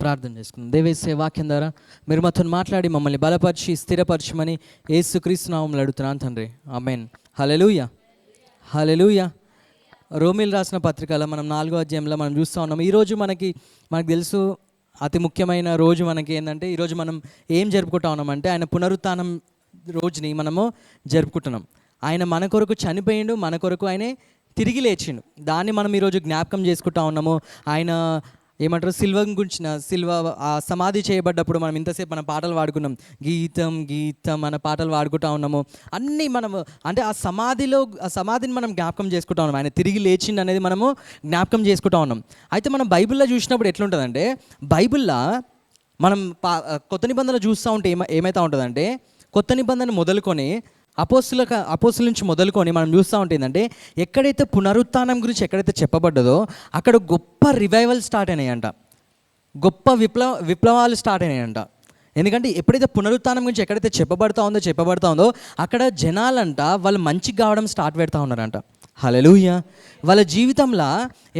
ప్రార్థన చేసుకుందాం. దేవేసే వాక్యం ద్వారా మీరు మాతో మాట్లాడి మమ్మల్ని బలపరిచి స్థిరపరచమని యేసుక్రీస్తు నామములో అడుగుతున్నాను తండ్రి, ఆమేన్. హల్లెలూయా, హల్లెలూయా. రోమీలు రాసిన పత్రికలో మనం 4వ అధ్యాయంలో మనం చూస్తూ ఉన్నాం. ఈరోజు మనకు తెలుసు అతి ముఖ్యమైన రోజు మనకి ఏంటంటే, ఈరోజు మనం ఏం జరుపుకుంటా ఉన్నామంటే ఆయన పునరుత్థానం రోజుని మనము జరుపుకుంటున్నాం. ఆయన మన కొరకు చనిపోయిండు, మన కొరకు ఆయనే తిరిగి లేచిండు. దాన్ని మనం ఈరోజు జ్ఞాపకం చేసుకుంటా ఉన్నాము. ఆయన ఏమంటారు, సిల్వ సమాధి చేయబడ్డప్పుడు మనం ఇంతసేపు మన పాటలు పాడుకున్నాం, గీతం గీతం అనే పాటలు పాడుకుంటా ఉన్నాము. అన్నీ మనము అంటే ఆ సమాధిని మనం జ్ఞాపకం చేసుకుంటా ఉన్నాం. ఆయన తిరిగి లేచిండు అనేది మనము జ్ఞాపకం చేసుకుంటా ఉన్నాం. అయితే మనం బైబిల్లో చూసినప్పుడు ఎట్లుంటుందంటే, బైబిల్లో మనం కొత్త నిబంధనలు చూస్తూ ఉంటే ఏమైతే ఉంటుందంటే, కొత్త నిబంధన మొదలుకొని అపోస్తుల నుంచి మొదలుకొని మనం చూస్తూ ఉంటే ఏంటంటే, ఎక్కడైతే పునరుత్థానం గురించి ఎక్కడైతే చెప్పబడ్డదో అక్కడ గొప్ప రివైవల్ స్టార్ట్ అయినాయంట, గొప్ప విప్లవాలు స్టార్ట్ అయినాయంట. ఎందుకంటే ఎప్పుడైతే పునరుత్థానం గురించి ఎక్కడైతే చెప్పబడతా ఉందో అక్కడ జనాలంట వాళ్ళు మంచిగా కావడం స్టార్ట్ పెడతా ఉన్నారంట. హల్లెలూయా. వాళ్ళ జీవితంలో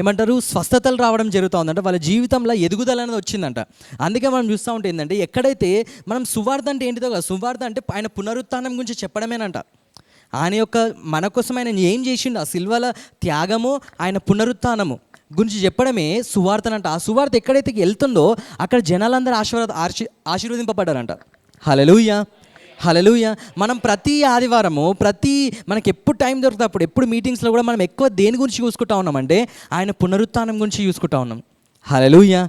ఏమంటారు, స్వస్థతలు రావడం జరుగుతూ ఉందంట. వాళ్ళ జీవితంలో ఎదుగుదల అనేది వచ్చిందంట. అందుకే మనం చూస్తూ ఉంటే ఏంటంటే, ఎక్కడైతే మనం సువార్త అంటే ఏంటిదో కదా, సువార్త అంటే ఆయన పునరుత్థానం గురించి చెప్పడమేనంట. ఆయన యొక్క మన కోసం ఆయన ఏం చేసిండు, ఆ సిల్వల త్యాగము, ఆయన పునరుత్థానము గురించి చెప్పడమే సువార్తనంట. ఆ సువార్త ఎక్కడైతే వెళ్తుందో అక్కడ జనాలందరూ ఆశీర్వదింపబడ్డారంట. హల్లెలూయా, హల్లెలూయా. మనం ప్రతి ఆదివారము మనకి ఎప్పుడు టైం దొరుకుతుంది ఎప్పుడు మీటింగ్స్లో కూడా మనం ఎక్కువ దేని గురించి చూసుకుంటా ఉన్నామంటే ఆయన పునరుత్థానం గురించి చూసుకుంటా ఉన్నాం. హల్లెలూయా.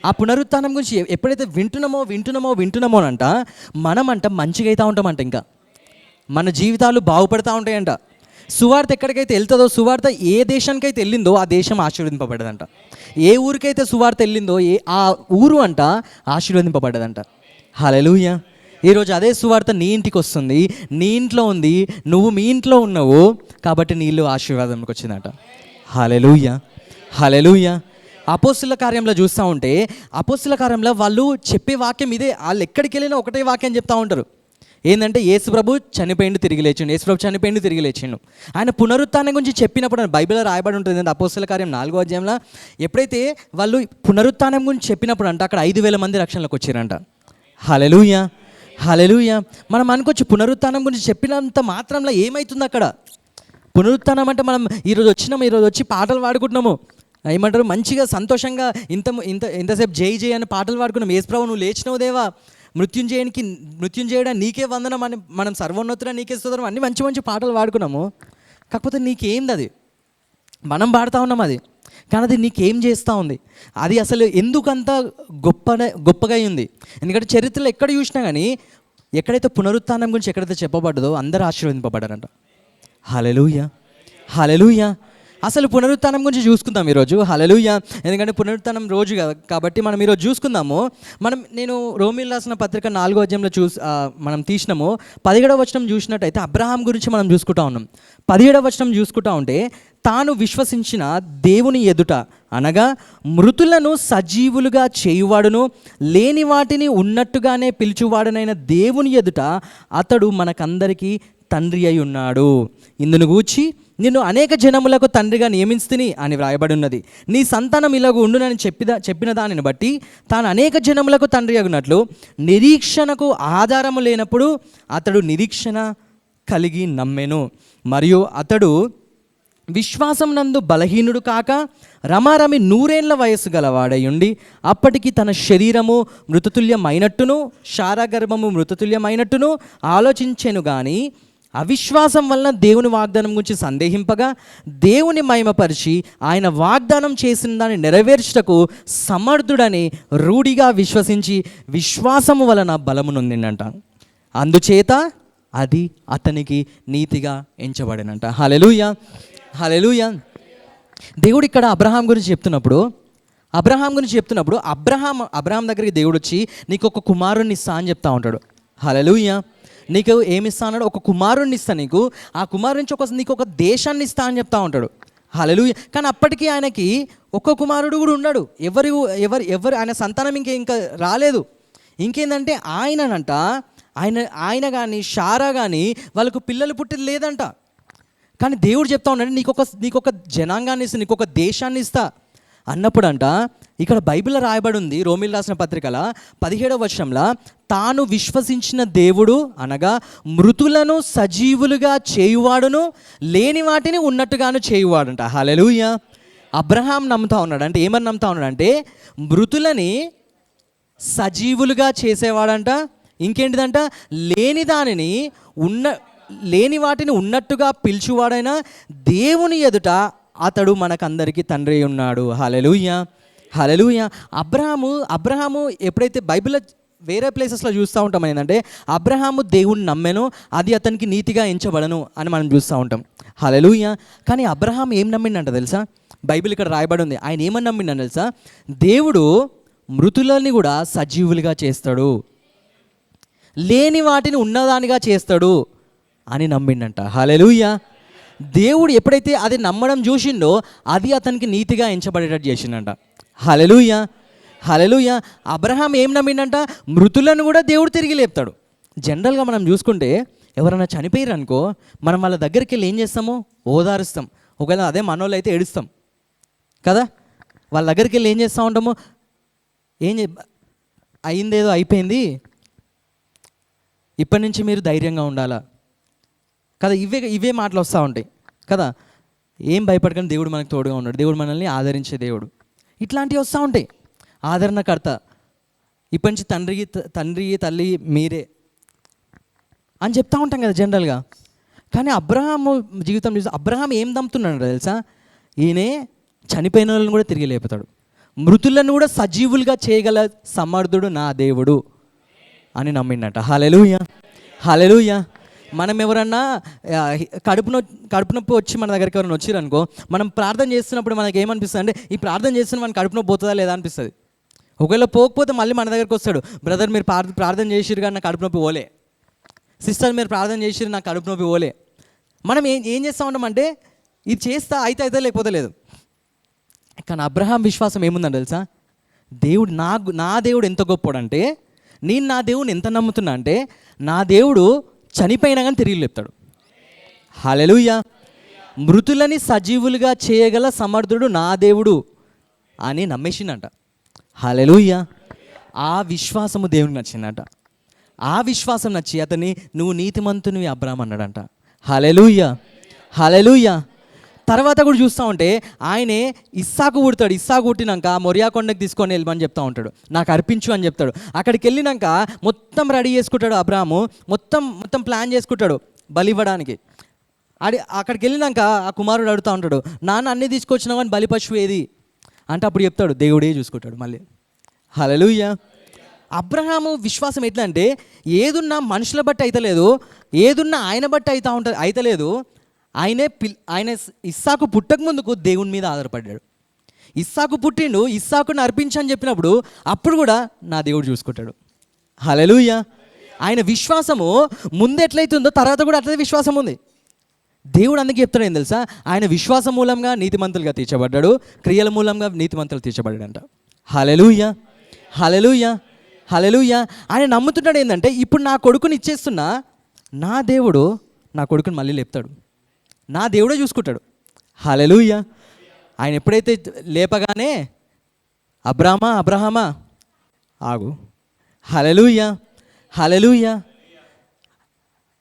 ఆ పునరుత్థానం గురించి ఎప్పుడైతే వింటున్నామో అంట మనమంట మంచిగా అవుతూ ఉంటామంట, ఇంకా మన జీవితాలు బాగుపడుతూ ఉంటాయంట. సువార్త ఎక్కడికైతే వెళ్తుందో, సువార్త ఏ దేశానికైతే వెళ్ళిందో ఆ దేశం ఆశీర్వదింపబడ్డదంట. ఏ ఊరికైతే సువార్త వెళ్ళిందో ఆ ఊరు అంట ఆశీర్వదింపబడ్డదంట. హల్లెలూయా. ఈరోజు అదే సువార్త నీ ఇంటికి వస్తుంది, నీ ఇంట్లో ఉంది, నువ్వు మీ ఇంట్లో ఉన్నావు కాబట్టి నీ ఇల్లు ఆశీర్వాదంకి వచ్చిందట. హల్లెలూయా, హల్లెలూయా. అపోస్తుల కార్యంలో చూస్తూ ఉంటే, అపోస్తుల కార్యంలో వాళ్ళు చెప్పే వాక్యం ఇదే. వాళ్ళు ఎక్కడికి వెళ్ళినా ఒకటే వాక్యం చెప్తూ ఉంటారు. ఏంటంటే, యేసుప్రభు చనిపోయిండు తిరిగి లేచిండు. ఆయన పునరుత్థానం గురించి చెప్పినప్పుడు బైబిల్లో రాయబడి ఉంటుంది. అపోస్తుల కార్యం 4వ అధ్యాయంలో ఎప్పుడైతే వాళ్ళు పునరుత్థానం గురించి చెప్పినప్పుడు అంట అక్కడ 5,000 మంది రక్షణలోకి వచ్చారంట. హల్లెలూయా, హల్లెలూయా. మనం అనుకోవచ్చు పునరుత్థానం గురించి చెప్పినంత మాత్రంలో ఏమవుతుంది అక్కడ. పునరుత్థానం అంటే మనం ఈరోజు వచ్చి పాటలు పాడుకుంటున్నాము, ఏమంటారు మంచిగా సంతోషంగా ఇంతసేపు జై జై అని పాటలు పాడుకున్నాం. యేసుప్రభు నువ్వు లేచినవు దేవా, మృత్యుంజయుడా నీకే వందనం అని, మనం సర్వోన్నతుడా నీకే స్తోత్రం, అన్ని మంచి పాటలు పాడుకున్నాము. కాకపోతే నీకేంది అది, మనం పాడుతూ ఉన్నాం అది, కానీ అది నీకేం చేస్తూ ఉంది, అది అసలు ఎందుకంత గొప్పగా ఉంది. ఎందుకంటే చరిత్రలో ఎక్కడ చూసినా కానీ ఎక్కడైతే పునరుత్థానం గురించి ఎక్కడైతే చెప్పబడ్డదో అందరూ ఆశీర్వదింపబడ్డారంట. హల్లెలూయా, హల్లెలూయా. అసలు పునరుత్థానం గురించి చూసుకుందాం ఈరోజు. హల్లెలూయా. ఎందుకంటే పునరుత్థానం రోజు కాబట్టి మనం ఈరోజు చూసుకుందాము. నేను రోమీలు రాసిన పత్రిక 4వ అధ్యాయంలో మనం తీసినాము. 17వ వచనం చూసినట్టయితే అబ్రహాం గురించి మనం చూసుకుంటా ఉన్నాం. 17వ వచనం చూసుకుంటా ఉంటే, తాను విశ్వసించిన దేవుని ఎదుట అనగా మృతులను సజీవులుగా చేయువాడును లేని వాటిని ఉన్నట్టుగానే పిలుచువాడునైన దేవుని ఎదుట అతడు మనకందరికీ తండ్రి అయి ఉన్నాడు. ఇందును గూర్చి నిన్ను అనేక జనములకు తండ్రిగా నియమించుతిని అని వ్రాయబడి ఉన్నది. నీ సంతానం ఇలాగ ఉండునని చెప్పిన దానిని బట్టి తాను అనేక జనములకు తండ్రి అగునట్లు నిరీక్షణకు ఆధారము లేనప్పుడు అతడు నిరీక్షణ కలిగి నమ్మెను. మరియు అతడు విశ్వాసం నందు బలహీనుడు కాక రమారమి 100 ఏళ్ల వయస్సు గలవాడై ఉండి అప్పటికి తన శరీరము మృతతుల్యమైనట్టును శారాగర్భము మృతతుల్యమైనట్టును ఆలోచించెను. కానీ అవిశ్వాసం వలన దేవుని వాగ్దానం గురించి సందేహింపగా దేవుని మహిమపరిచి ఆయన వాగ్దానం చేసిన దాన్ని నెరవేర్చుటకు సమర్థుడని రూఢిగా విశ్వసించి విశ్వాసము వలన బలము నొందిండంట. అందుచేత అది అతనికి నీతిగా ఎంచబడినంట. హల్లెలూయా, హల్లెలూయా. దేవుడు ఇక్కడ అబ్రహాం గురించి చెప్తున్నప్పుడు అబ్రహాం దగ్గరికి దేవుడు వచ్చి నీకు ఒక కుమారుణ్ణి ఇస్తా అని చెప్తా ఉంటాడు. హల్లెలూయా. నీకు ఏమిస్తా అన్నాడు, ఒక కుమారుణ్ణి ఇస్తా, నీకు ఆ కుమారుడి నుంచి నీకు ఒక దేశాన్ని ఇస్తా అని చెప్తా ఉంటాడు. హల్లెలూయా. కానీ అప్పటికీ ఆయనకి ఒక్క కుమారుడు కూడా ఉన్నాడు. ఎవరు ఆయన సంతానం ఇంకా రాలేదు. ఇంకేందంటే ఆయన కానీ షారా కానీ వాళ్ళకు పిల్లలు పుట్టేది లేదంట. కానీ దేవుడు చెప్తా ఉన్నాడు నీకు ఒక జనాంగాన్ని ఇస్తా, నీకు ఒక దేశాన్ని ఇస్తా అన్నప్పుడు అంట ఇక్కడ బైబిల్లో రాయబడి ఉంది, రోమీలు రాసిన పత్రికల 17వ వచనంలో, తాను విశ్వసించిన దేవుడు అనగా మృతులను సజీవులుగా చేయువాడును లేని వాటిని ఉన్నట్టుగాను చేయువాడంట. హల్లెలూయా. అబ్రహాం నమ్ముతా ఉన్నాడు. అంటే ఏమని నమ్ముతా ఉన్నాడు అంటే మృతులని సజీవులుగా చేసేవాడంట. ఇంకేంటిదంట, లేని వాటిని ఉన్నట్టుగా పిలిచేవాడైనా దేవుని ఎదుట అతడు మనకందరికీ తండ్రి ఉన్నాడు. హల్లెలూయా, హల్లెలూయా. అబ్రహాము ఎప్పుడైతే బైబిల్లో వేరే ప్లేసెస్లో చూస్తూ ఉంటాం ఏంటంటే, అబ్రహాము దేవుణ్ణి నమ్మెను, అది అతనికి నీతిగా ఎంచబడను అని మనం చూస్తూ ఉంటాం. హల్లెలూయా. కానీ అబ్రహాం ఏం నమ్మిండంట తెలుసా? బైబిల్ ఇక్కడ రాయబడి ఉంది. ఆయన ఏమని నమ్మిండని తెలుసా? దేవుడు మృతులని కూడా సజీవులుగా చేస్తాడు, లేని వాటిని ఉన్నదానిగా చేస్తాడు అని నమ్మిండంట. హల్లెలూయా. దేవుడు ఎప్పుడైతే అది నమ్మడం చూసిండో అది అతనికి నీతిగా ఎంచబడేటట్టు చేసిండంట. హల్లెలూయా, హల్లెలూయా. అబ్రహాం ఏం నమ్మిండంట? మృతులను కూడా దేవుడు తిరిగి లేపుతాడు. జనరల్గా మనం చూసుకుంటే ఎవరైనా చనిపోయారు అనుకో, మనం వాళ్ళ దగ్గరికి వెళ్ళి ఏం చేస్తాము? ఓదారుస్తాం. ఒకవేళ అదే మనోళ్ళు అయితే ఏడుస్తాం కదా. వాళ్ళ దగ్గరికి వెళ్ళి ఏం చేస్తూ ఉంటాము? అయిందేదో అయిపోయింది, ఇప్పటి నుంచి మీరు ధైర్యంగా ఉండాలా కదా. ఇవే మాటలు వస్తూ ఉంటాయి కదా. ఏం భయపడకండి, దేవుడు మనకు తోడుగా ఉన్నాడు, దేవుడు మనల్ని ఆదరించే దేవుడు, ఇట్లాంటివి వస్తూ ఉంటాయి. ఆదరణకర్త, ఇప్పటి నుంచి తండ్రి తల్లి మీరే అని చెప్తా ఉంటాం కదా జనరల్గా. కానీ అబ్రహాము జీవితం చూసి అబ్రహాం ఏం నమ్ముతున్నాడు తెలుసా? ఈయనే చనిపోయిన వాళ్ళని కూడా తిరిగి లేపుతాడు, మృతులను కూడా సజీవులుగా చేయగల సమర్థుడు నా దేవుడు అని నమ్మిండట. హల్లెలూయా, హల్లెలూయా. మనం ఎవరన్నా కడుపు నొప్పి వచ్చి మన దగ్గరికి ఎవరైనా వచ్చిరనుకో, మనం ప్రార్థన చేస్తున్నప్పుడు మనకి ఏమనిపిస్తుంది అంటే, ఈ ప్రార్థన చేస్తున్న మన కడుపు నొప్పి పోతుందా లేదా అనిపిస్తుంది. ఒకవేళ పోకపోతే మళ్ళీ మన దగ్గరికి వస్తాడు, బ్రదర్ మీరు ప్రార్థన చేసిరు కానీ నాకు కడుపు నొప్పి పోలే, సిస్టర్ మీరు ప్రార్థన చేసిరు నాకు కడుపు నొప్పి పోలే. మనం ఏం చేస్తూ ఉంటామంటే, ఇది చేస్తా అయితే లేకపోతే లేదు. కానీ అబ్రహాం విశ్వాసం ఏముందని తెలుసా? దేవుడు నా దేవుడు ఎంత గొప్పోడంటే, నేను నా దేవుడిని ఎంత నమ్ముతున్నా అంటే, నా దేవుడు చనిపోయినా కానీ తిరిగి లేపుతాడు. హల్లెలూయా. మృతులని సజీవులుగా చేయగల సమర్థుడు నా దేవుడు అని నమ్మేసిందంట. హల్లెలూయా. ఆ విశ్వాసము దేవునికి నచ్చిందంట. ఆ విశ్వాసం నచ్చి అతన్ని నువ్వు నీతిమంతునివి అబ్రహాం అన్నాడంట. హల్లెలూయా, హల్లెలూయా. తర్వాత కూడా చూస్తూ ఉంటే ఆయనే ఇస్సాకు పుడతాడు. ఇస్సాకు పుట్టినాక మొరియా కొండకు తీసుకొని వెళ్ళమని చెప్తా ఉంటాడు, నాకు అర్పించు అని చెప్తాడు. అక్కడికి వెళ్ళినాక మొత్తం రెడీ చేసుకుంటాడు అబ్రహాము, మొత్తం ప్లాన్ చేసుకుంటాడు బలి ఇవ్వడానికి. అక్కడికి వెళ్ళినాక ఆ కుమారుడు అడుగుతూ ఉంటాడు, నాన్న అన్నీ తీసుకొచ్చినా కానీ బలి పశువు ఏది అంటే అప్పుడు చెప్తాడు దేవుడే చూసుకుంటాడు మళ్ళీ. హల్లెలూయా. అబ్రహాము విశ్వాసం ఎట్లా అంటే, ఏదున్నా మనుషుల బట్టి అయితలేదు, ఏదున్నా ఆయన బట్టి అయితలేదు. ఆయన ఇస్సాకు పుట్టక ముందుకు దేవుని మీద ఆధారపడ్డాడు. ఇస్సాకు పుట్టిండు, ఇస్సాకుని అర్పించని చెప్పినప్పుడు అప్పుడు కూడా నా దేవుడు చూసుకుంటాడు. హల్లెలూయా. ఆయన విశ్వాసము ముందు ఎట్లయితుందో తర్వాత కూడా అట్లనే విశ్వాసం ఉంది. దేవుడు అందుకే చెప్తాడు ఏం తెలుసా? ఆయన విశ్వాసం మూలంగా నీతిమంతులుగా తీర్చబడ్డాడు, క్రియల మూలంగా నీతిమంతులు తీర్చబడ్డాడంట. హల్లెలూయా, హల్లెలూయా, హల్లెలూయా. ఆయన నమ్ముతున్నాడు ఏంటంటే, ఇప్పుడు నా కొడుకుని ఇచ్చేస్తున్నా, నా దేవుడు నా కొడుకుని మళ్ళీ లేపుతాడు, నా దేవుడే చూసుకుంటాడు. హల్లెలూయా. ఆయన ఎప్పుడైతే లేపగానే అబ్రహామా ఆగు. హల్లెలూయా, హల్లెలూయా.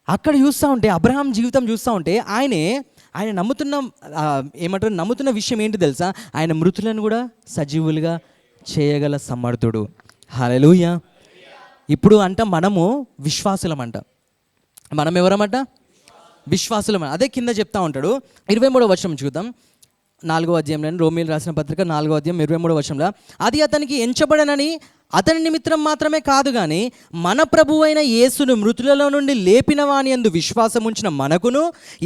అక్కడ చూస్తూ ఉంటే అబ్రహాం జీవితం చూస్తూ ఉంటే ఆయన నమ్ముతున్న విషయం ఏంటి తెలుసా? ఆయన మృతులను కూడా సజీవులుగా చేయగల సమర్థుడు. హల్లెలూయా. ఇప్పుడు మనము విశ్వాసులమంట. మనం ఎవరమంట? విశ్వాసులం. అదే కింద చెప్తా ఉంటాడు, 23వ వచనం చూద్దాం. 4వ అధ్యాయంలో, రోమీలు రాసిన పత్రిక 4వ అధ్యాయం 23వ వచనంలో, అది అతనికి ఎంచబడనని అతని నిమిత్తం మాత్రమే కాదు కానీ మన ప్రభువు అయిన యేసును మృతులలో నుండి లేపిన వాని యందు విశ్వాసం ఉంచిన మనకును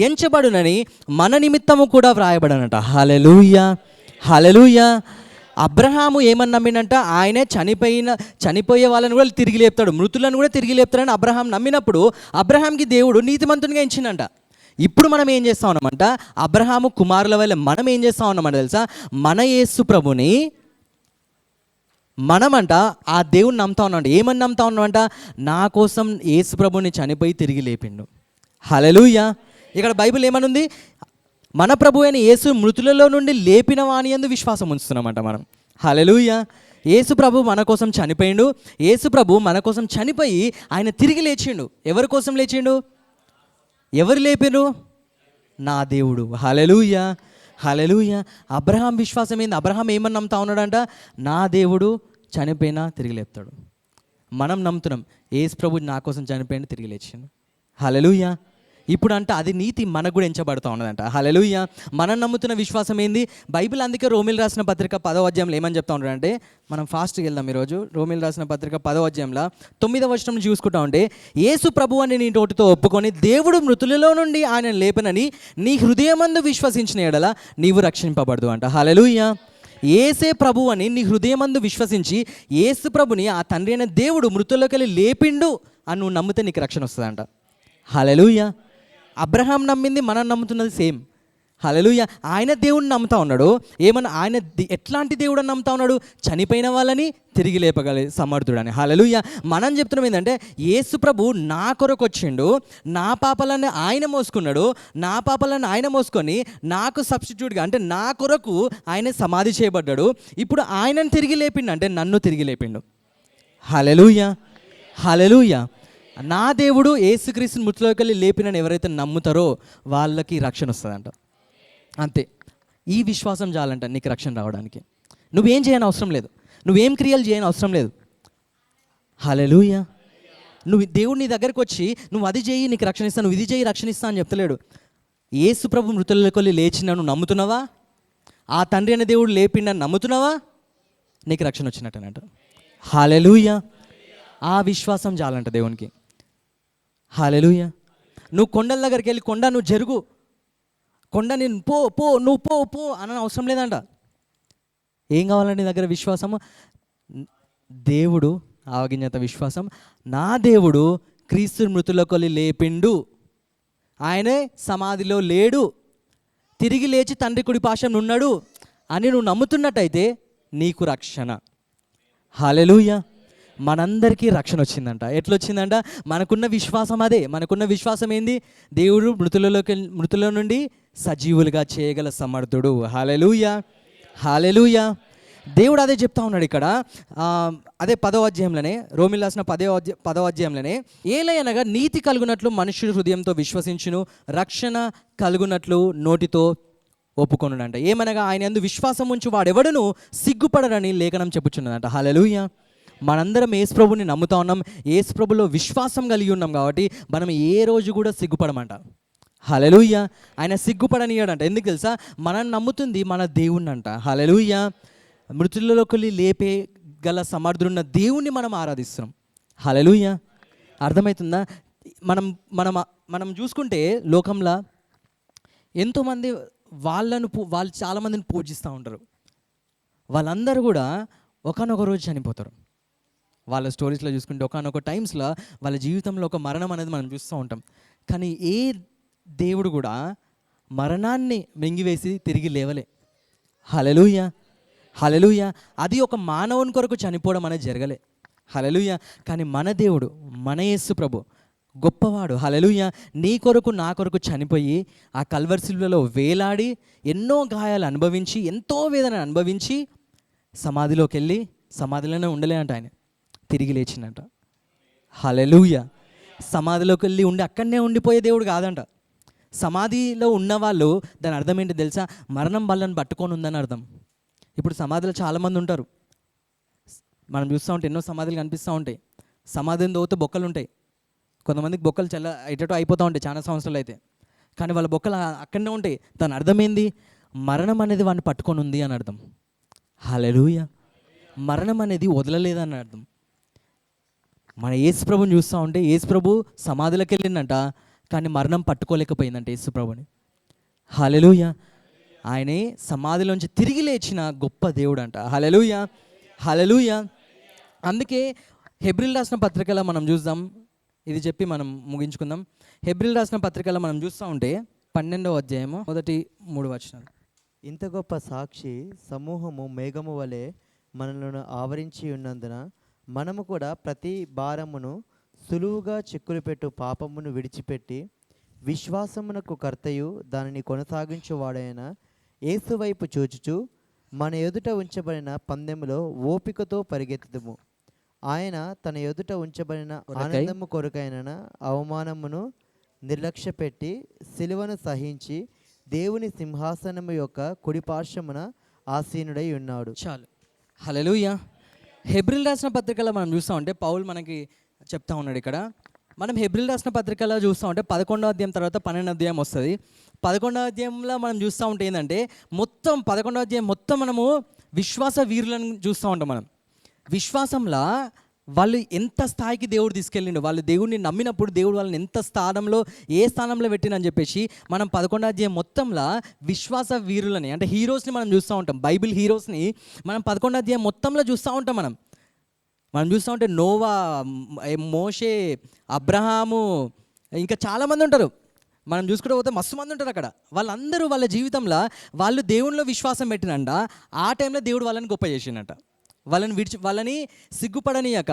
ఎంచబడునని మన నిమిత్తము కూడా వ్రాయబడనట. హల్లెలూయా, హల్లెలూయా. అబ్రహాము ఏమని నమ్మినంట? ఆయనే చనిపోయే వాళ్ళని కూడా తిరిగి లేపుతాడు, మృతులను కూడా తిరిగి లేపుతాడని అబ్రహాం నమ్మినప్పుడు అబ్రహాంకి దేవుడు నీతిమంతునిగా ఇచ్చిందంట. ఇప్పుడు మనం ఏం చేస్తూ ఉన్నామంట? అబ్రహాము కుమారుల వల్ల మనం ఏం చేస్తూ ఉన్నామంట తెలుసా? మన యేసు ప్రభుని మనమంట ఆ దేవుని నమ్ముతా ఉన్నామంట. ఏమని నమ్ముతా ఉన్నామంట? నా కోసం యేసు ప్రభుని చనిపోయి తిరిగి లేపిండు. హల్లెలూయా. ఇక్కడ బైబిల్ ఏమనుంది? మన ప్రభు అయిన యేసు మృతులలో నుండి లేపిన వాని యందు విశ్వాసం ఉంచుతున్నామంట మనం. హల్లెలూయా. యేసు ప్రభు మన కోసం చనిపోయిండు. యేసు ప్రభు మన కోసం చనిపోయి ఆయన తిరిగి లేచిండు. ఎవరి కోసం లేచిండు? ఎవరు లేపారు? నా దేవుడు. హల్లెలూయా, హల్లెలూయా. అబ్రహాం విశ్వాసం ఏంది? అబ్రహాం ఏమని నమ్ముతా ఉన్నాడంట? నా దేవుడు చనిపోయినా తిరిగి లేపుతాడు. మనం నమ్ముతున్నాం యేసు ప్రభు నా కోసం చనిపోయిండు, తిరిగి లేచిండు. హల్లెలూయా. ఇప్పుడు అంటే అది నీతి మనకు కూడా ఎంచబడుతూ ఉన్నదంట. హల్లెలూయా. మనం నమ్ముతున్న విశ్వాసం ఏంది? బైబిల్ అందుకే రోమిల్ రాసిన పత్రిక 10వ అధ్యాయంలో ఏమని చెప్తా ఉంటాడంటే, మనం ఫాస్ట్గా వెళ్దాం ఈరోజు. రోమిల్ రాసిన పత్రిక 10వ అధ్యాయంలో 9వ వచనం చూసుకుంటా ఉంటే, యేసు ప్రభు అని నీ నోటితో ఒప్పుకొని దేవుడు మృతులలో నుండి ఆయన లేపనని నీ హృదయమందు విశ్వసించిన ఎడల నీవు రక్షింపబడదు అంట. హల్లెలూయా. యేసే ప్రభు అని నీ హృదయమందు విశ్వసించి యేసు ప్రభుని ఆ తండ్రి అయిన దేవుడు మృతుల్లోకి వెళ్ళి లేపిండు అని నువ్వు నమ్మితే నీకు రక్షణ వస్తుందంట. హల్లెలూయా. అబ్రహాం నమ్మింది మనం నమ్ముతున్నది సేమ్. హల్లెలూయా. ఆయన దేవుడిని నమ్ముతా ఉన్నాడు. ఏమన్నా ఆయన ఎట్లాంటి దేవుడు అని నమ్ముతా ఉన్నాడు? చనిపోయిన వాళ్ళని తిరిగి లేపగలి సమర్థుడని. హల్లెలూయా. మనం చెప్తున్నాం ఏంటంటే, యేసు ప్రభు నా కొరకు వచ్చిండు, నా పాపాలను ఆయన మోసుకున్నాడు, నా పాపాలను ఆయన మోసుకొని నాకు సబ్స్టిట్యూట్గా అంటే నా కొరకు ఆయన సమాధి చేయబడ్డాడు. ఇప్పుడు ఆయనను తిరిగి లేపిండు అంటే నన్ను తిరిగి లేపిండు. హల్లెలూయా, హల్లెలూయా. నా దేవుడు యేసుక్రీస్తుని మృతుల్లోకి వెళ్ళి లేపినని ఎవరైతే నమ్ముతారో వాళ్ళకి రక్షణ వస్తుందంట. అంతే. ఈ విశ్వాసం చాలంట నీకు రక్షణ రావడానికి. నువ్వేం చేయని అవసరం లేదు, నువ్వేం క్రియలు చేయని అవసరం లేదు. హల్లెలూయా. నువ్వు దేవుడు నీ దగ్గరికి వచ్చి నువ్వు అది చేయి నీకు రక్షణ ఇస్తాను, నువ్వు ఇది చేయి రక్షణ ఇస్తా అని చెప్తలేడు. యేసు ప్రభు మృతుల్లోకి వెళ్ళి లేచిన నువ్వు నమ్ముతున్నావా? ఆ తండ్రి అనే దేవుడు లేపిండని నమ్ముతున్నావా? నీకు రక్షణ వచ్చినట్టనంట. హల్లెలూయా. ఆ విశ్వాసం చాలంట దేవునికి. హల్లెలూయా. నువ్వు కొండల దగ్గరికి వెళ్ళి కొండ నువ్వు జరుగు, కొండ నేను పో పో నువ్వు పో పో అని అవసరం లేదంట. ఏం కావాలంటే నీ దగ్గర విశ్వాసము? దేవుడు ఆవగింజత విశ్వాసం. నా దేవుడు క్రీస్తు మృతుల్లోకి వెళ్ళి లేపిండు, ఆయనే సమాధిలో లేడు, తిరిగి లేచి తండ్రి కుడి పార్శ్వన ఉన్నాడు అని నువ్వు నమ్ముతున్నట్టయితే నీకు రక్షణ. హల్లెలూయా. మనందరికీ రక్షణ వచ్చిందంట. ఎట్లొచ్చిందంట? మనకున్న విశ్వాసం అదే. మనకున్న విశ్వాసం ఏంది? దేవుడు మృతుల నుండి సజీవులుగా చేయగల సమర్థుడు. హల్లెలూయా, హల్లెలూయా. దేవుడు అదే చెప్తా ఉన్నాడు ఇక్కడ. అదే 10వ అధ్యాయంలోనే, రోమిల్ రాసిన 10వ అధ్యాయంలోనే, ఏలయనగా నీతి కలుగునట్లు మనుష్యుడు హృదయంతో విశ్వసించును, రక్షణ కలుగునట్లు నోటితో ఒప్పుకొనుడంట. ఏమనగా ఆయన యందు విశ్వాసం ఉంచి వాడెవడును సిగ్గుపడరని లేఖనం చెప్పుచున్నదంట. హల్లెలూయా. మనందరం యేసు ప్రభుని నమ్ముతా ఉన్నాం, యేసు ప్రభులో విశ్వాసం కలిగి ఉన్నాం కాబట్టి మనం ఏ రోజు కూడా సిగ్గుపడమంట. హల్లెలూయా. ఆయన సిగ్గుపడనియడంట. ఎందుకు తెలుసా? మనం నమ్ముతుంది మన దేవుణ్ణి అంట. హల్లెలూయా. మృతులలోకి లేపే గల సమర్థుడున్న దేవుణ్ణి మనం ఆరాధిస్తున్నాం. హల్లెలూయా. అర్థమవుతుందా? మనం మనం మనం చూసుకుంటే లోకంలో ఎంతోమంది వాళ్ళు చాలామందిని పూజిస్తూ ఉంటారు. వాళ్ళందరూ కూడా ఒకానొక రోజు చనిపోతారు. వాళ్ళ స్టోరీస్లో చూసుకుంటే ఒకానొక టైమ్స్లో వాళ్ళ జీవితంలో ఒక మరణం అనేది మనం చూస్తూ ఉంటాం. కానీ ఏ దేవుడు కూడా మరణాన్ని మింగివేసి తిరిగి లేవలే. హల్లెలూయా, హల్లెలూయా. అది ఒక మానవుని కొరకు చనిపోవడం అనేది జరగలే. హల్లెలూయా. కానీ మన దేవుడు, మన యేసు ప్రభు గొప్పవాడు. హల్లెలూయా. నీ కొరకు నా కొరకు చనిపోయి ఆ కల్వరి శిలువలో వేలాడి ఎన్నో గాయాలు అనుభవించి ఎంతో వేదన అనుభవించి సమాధిలోకి వెళ్ళి సమాధిలోనే ఉండలే అంట, ఆయన తిరిగి లేచిందంట. హల్లెలూయా. సమాధిలోకి వెళ్ళి ఉండి అక్కడనే ఉండిపోయే దేవుడు కాదంట. సమాధిలో ఉన్నవాళ్ళు దాని అర్థం ఏంటి తెలుసా? మరణం వాళ్ళని పట్టుకొని ఉందని అర్థం. ఇప్పుడు సమాధిలో చాలామంది ఉంటారు. మనం చూస్తూ ఉంటే ఎన్నో సమాధులు కనిపిస్తూ ఉంటాయి. సమాధిని తోతే బొక్కలు ఉంటాయి. కొంతమందికి బొక్కలు ఎటో అయిపోతూ ఉంటాయి చాలా సంవత్సరాలు అయితే. కానీ వాళ్ళ బొక్కలు అక్కడనే ఉంటాయి. దాని అర్థం ఏంది? మరణం అనేది వాడిని పట్టుకొని ఉంది అని అర్థం. హల్లెలూయా. మరణం అనేది వదలలేదని అర్థం. మన యేసు ప్రభుని చూస్తూ ఉంటే యేసు ప్రభు సమాధిలోకి వెళ్ళిందంట, కానీ మరణం పట్టుకోలేకపోయిందంట యేసు ప్రభుని. హల్లెలూయా. ఆయనే సమాధిలోంచి తిరిగి లేచిన గొప్ప దేవుడు అంట. హల్లెలూయా, హల్లెలూయా. అందుకే హెబ్రీయులు రాసిన పత్రికలో మనం చూద్దాం, ఇది చెప్పి మనం ముగించుకుందాం. హెబ్రీయులు రాసిన పత్రికలో మనం చూస్తూ ఉంటే 12వ అధ్యాయము 1-3 వచనాలు. ఇంత గొప్ప సాక్షి సమూహము మేఘము వలె మనలను ఆవరించి ఉన్నందున మనము కూడా ప్రతి భారమును సులువుగా చిక్కులు పెట్టు పాపమును విడిచిపెట్టి విశ్వాసమునకు కర్తయు దానిని కొనసాగించువాడైన యేసు వైపు చూచుచు మన ఎదుట ఉంచబడిన పందెములో ఓపికతో పరిగెత్తుదుము. ఆయన తన ఎదుట ఉంచబడిన ఆనందము కొరకైన అవమానమును నిర్లక్ష్యపెట్టి సిలువను సహించి దేవుని సింహాసనము యొక్క కుడిపార్శ్వమున ఆసీనుడై ఉన్నాడు. చాలు. హల్లెలూయా. హెబ్రీలు రాసిన పత్రికలో మనం చూస్తూ ఉంటే పౌలు మనకి చెప్తా ఉన్నాడు ఇక్కడ. మనం హెబ్రీలు రాసిన పత్రికలో చూస్తూ ఉంటే 11వ అధ్యాయం తర్వాత 12వ అధ్యాయం వస్తుంది. 11వ అధ్యాయంలో మనం చూస్తూ ఉంటే ఏంటంటే మొత్తం 11వ అధ్యాయం మొత్తం మనము విశ్వాస వీరులను చూస్తూ ఉంటాం. మనం విశ్వాసంలో వాళ్ళు ఎంత స్థాయికి దేవుడు తీసుకెళ్ళిండు, వాళ్ళు దేవుడిని నమ్మినప్పుడు దేవుడు వాళ్ళని ఎంత స్థానంలో ఏ స్థానంలో పెట్టినని చెప్పేసి మనం 11వ అధ్యాయం మొత్తంలో విశ్వాస వీరులని అంటే హీరోస్ని మనం చూస్తూ ఉంటాం. బైబిల్ హీరోస్ని మనం 11వ అధ్యాయం మొత్తంలో చూస్తూ ఉంటాం. మనం చూస్తూ ఉంటే నోవా, మోషే, అబ్రహాము, ఇంకా చాలామంది ఉంటారు. మనం చూసుకుంటూ పోతే మస్తు మంది ఉంటారు అక్కడ. వాళ్ళందరూ వాళ్ళ జీవితంలో వాళ్ళు దేవునిలో విశ్వాసం పెట్టినంట. ఆ టైంలో దేవుడు వాళ్ళని గొప్ప చేసిండట. వాళ్ళని సిగ్గుపడనీయక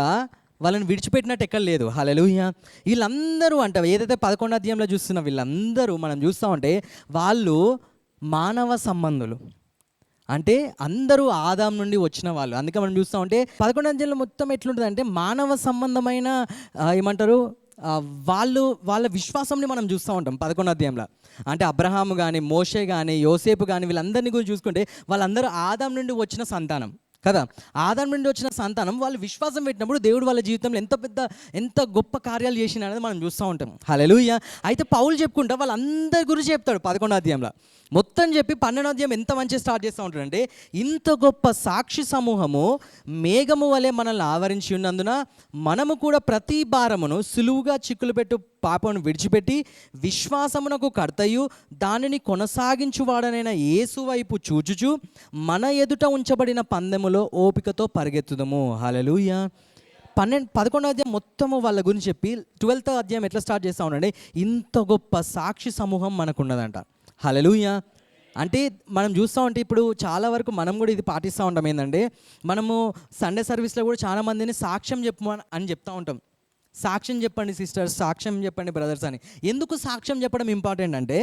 వాళ్ళని విడిచిపెట్టినట్టు ఎక్కడ లేదు. హల్లెలూయా. వీళ్ళందరూ అంట ఏదైతే 11వ అధ్యాయంలో చూస్తున్న వీళ్ళందరూ మనం చూస్తూ ఉంటే వాళ్ళు మానవ సంబంధులు. అంటే అందరూ ఆదాం నుండి వచ్చిన వాళ్ళు. అందుకే మనం చూస్తూ ఉంటే 11వ అధ్యాయంలో మొత్తం ఎట్లుంటుంది అంటే మానవ సంబంధమైన ఏమంటారు వాళ్ళ విశ్వాసంని మనం చూస్తూ ఉంటాం 11వ అధ్యాయంలో. అంటే అబ్రహాము కానీ, మోషే కానీ, యోసేపు కానీ వీళ్ళందరినీ గురించి చూసుకుంటే వాళ్ళందరూ ఆదాం నుండి వచ్చిన సంతానం కదా. ఆదాం నుండి వచ్చిన సంతానం వాళ్ళు విశ్వాసం పెట్టినప్పుడు దేవుడు వాళ్ళ జీవితంలో ఎంత గొప్ప కార్యాలు చేసిన అనేది మనం చూస్తూ ఉంటాం. హల్లెలూయా. అయితే పౌలు చెప్పుకుంటా వాళ్ళందరి గురించి చెప్తాడు 11వ అధ్యాయంలో మొత్తం చెప్పి 12వ అధ్యాయం ఎంత మంచిగా స్టార్ట్ చేస్తూ ఉంటాడంటే ఇంత గొప్ప సాక్షి సమూహము మేఘము వలె మనల్ని ఆవరించి ఉన్నందున మనము కూడా ప్రతి భారమును సులువుగా చిక్కులు పెట్టు పాపను విడిచిపెట్టి విశ్వాసమునకు కర్తయు దానిని కొనసాగించువాడనైన యేసు వైపు చూచుచు మన ఎదుట ఉంచబడిన పందెములో ఓపికతో పరిగెత్తుదము. హల్లెలూయా. 11వ అధ్యాయం మొత్తము వాళ్ళ గురించి చెప్పి 12వ అధ్యాయం ఎట్లా స్టార్ట్ చేస్తూ ఉండండి ఇంత గొప్ప సాక్షి సమూహం మనకున్నదంట. హల్లెలూయా. అంటే మనం చూస్తూ ఉంటే ఇప్పుడు చాలా వరకు మనం కూడా ఇది పాటిస్తూ ఉంటాం. ఏంటంటే మనము సండే సర్వీస్లో కూడా చాలా మందిని సాక్ష్యం అని చెప్తూ ఉంటాం. సాక్ష్యం చెప్పండి సిస్టర్స్, సాక్ష్యం చెప్పండి బ్రదర్స్ అని. ఎందుకు సాక్ష్యం చెప్పడం ఇంపార్టెంట్ అంటే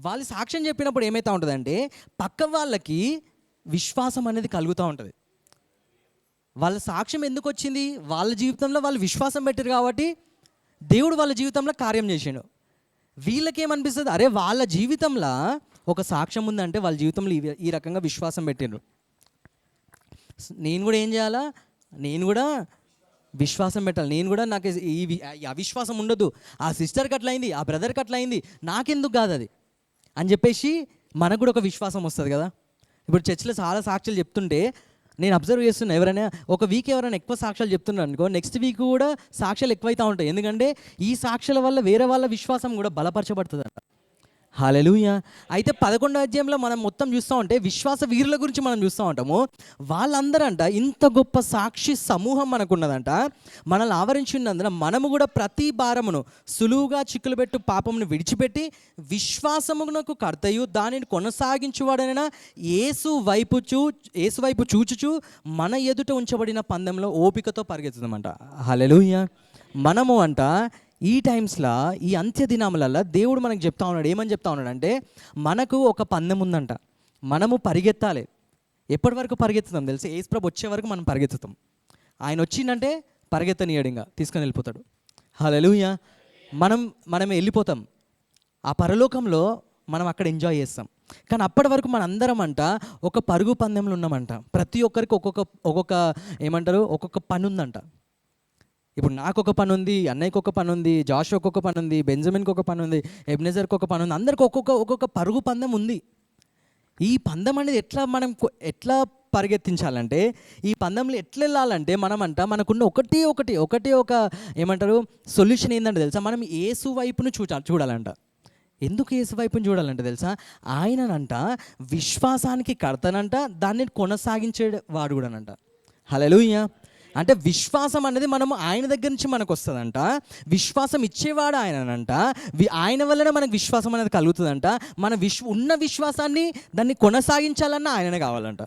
వాళ్ళు సాక్ష్యం చెప్పినప్పుడు ఏమవుతూ ఉంటుందంటే పక్క వాళ్ళకి విశ్వాసం అనేది కలుగుతూ ఉంటుంది. వాళ్ళ సాక్ష్యం ఎందుకు వచ్చింది, వాళ్ళ జీవితంలో వాళ్ళు విశ్వాసం పెట్టారు కాబట్టి దేవుడు వాళ్ళ జీవితంలో కార్యం చేసిండు. వీళ్ళకేమనిపిస్తుంది, అరే వాళ్ళ జీవితంలో ఒక సాక్ష్యం ఉందంటే వాళ్ళ జీవితంలో ఈ రకంగా విశ్వాసం పెట్టిండ్రు, నేను కూడా ఏం చేయాలా, నేను కూడా విశ్వాసం పెట్టాలి, నేను కూడా నాకు ఈ అవిశ్వాసం ఉండదు, ఆ సిస్టర్కి అట్లా అయింది, ఆ బ్రదర్కి అట్లా అయింది, నాకెందుకు కాదు అది అని చెప్పేసి మనకు కూడా ఒక విశ్వాసం వస్తుంది కదా. ఇప్పుడు చర్చిలో చాలా సాక్ష్యాలు చెప్తుంటే నేను అబ్జర్వ్ చేస్తున్నా, ఎవరైనా ఒక వీక్ ఎవరైనా ఎక్కువ సాక్ష్యాలు చెప్తున్నారు అనుకో, నెక్స్ట్ వీక్ కూడా సాక్ష్యాలు ఎక్కువైతూ ఉంటాయి. ఎందుకంటే ఈ సాక్ష్యాల వల్ల వేరే వాళ్ళ విశ్వాసం కూడా బలపరచబడుతుంది అంట. హల్లెలూయా. అయితే 11వ అధ్యాయంలో మనం మొత్తం చూస్తూ ఉంటే విశ్వాస వీరుల గురించి మనం చూస్తూ ఉంటాము. వాళ్ళందరంట ఇంత గొప్ప సాక్షి సమూహం మనకున్నదంట, మనల్ని ఆవరించి ఉన్నందున మనము కూడా ప్రతి భారమును సులువుగా చిక్కులు పెట్టు పాపమును విడిచిపెట్టి విశ్వాసమునకు కర్తయు దానిని కొనసాగించువాడైనా యేసు వైపు చూచుచు మన ఎదుట ఉంచబడిన పందెంలో ఓపికతో పరిగెత్తుదామంట. హల్లెలూయా. మనము అంట ఈ టైమ్స్లో ఈ అంత్య దినాములలో దేవుడు మనకు చెప్తా ఉన్నాడు, ఏమని చెప్తా ఉన్నాడు అంటే మనకు ఒక పందెం ఉందంట, మనము పరిగెత్తాలి. ఎప్పటి వరకు పరిగెత్తుతాం తెలిసి, యేసు ప్రభు వచ్చే వరకు మనం పరిగెత్తుతాం. ఆయన వచ్చిందంటే పరిగెత్తనీయడు, ఇంకా తీసుకొని వెళ్ళిపోతాడు. హల్లెలూయా. మనం వెళ్ళిపోతాం ఆ పరలోకంలో, మనం అక్కడ ఎంజాయ్ చేస్తాం. కానీ అప్పటి వరకు మన అందరం అంట ఒక పరుగు పందెంలో ఉన్నామంట. ప్రతి ఒక్కరికి ఒక్కొక్క ఏమంటారు ఒక్కొక్క పని ఉందంట. ఇప్పుడు నాకు ఒక పని ఉంది, అన్నయ్యకి ఒక పని ఉంది, జాషువాకి ఒక పని ఉంది, బెంజమిన్కి ఒక పని ఉంది, ఎబ్నెజర్కి ఒక పని ఉంది, అందరికి ఒక్కొక్క పరుగు పందెం ఉంది. ఈ పందెం అనేది ఎట్లా పరిగెత్తించాలంటే, ఈ పందెంలో ఎట్లా వెళ్ళాలంటే మనకున్న ఒకటి ఏమంటారు సొల్యూషన్ ఏంటంటే తెలుసా, మనం యేసు వైపును చూడాలంట. ఎందుకు యేసు వైపును చూడాలంటే తెలుసా, ఆయననంట విశ్వాసానికి కర్తనంట, దాన్ని కొనసాగించే వాడు కూడానంట. హల్లెలూయా. అంటే విశ్వాసం అనేది మనము ఆయన దగ్గర నుంచి మనకు వస్తుందంట, విశ్వాసం ఇచ్చేవాడు ఆయనంట, ఆయన వల్లనే మనకు విశ్వాసం అనేది కలుగుతుందంట. మన ఉన్న విశ్వాసాన్ని దాన్ని కొనసాగించాలన్నా ఆయననే కావాలంట.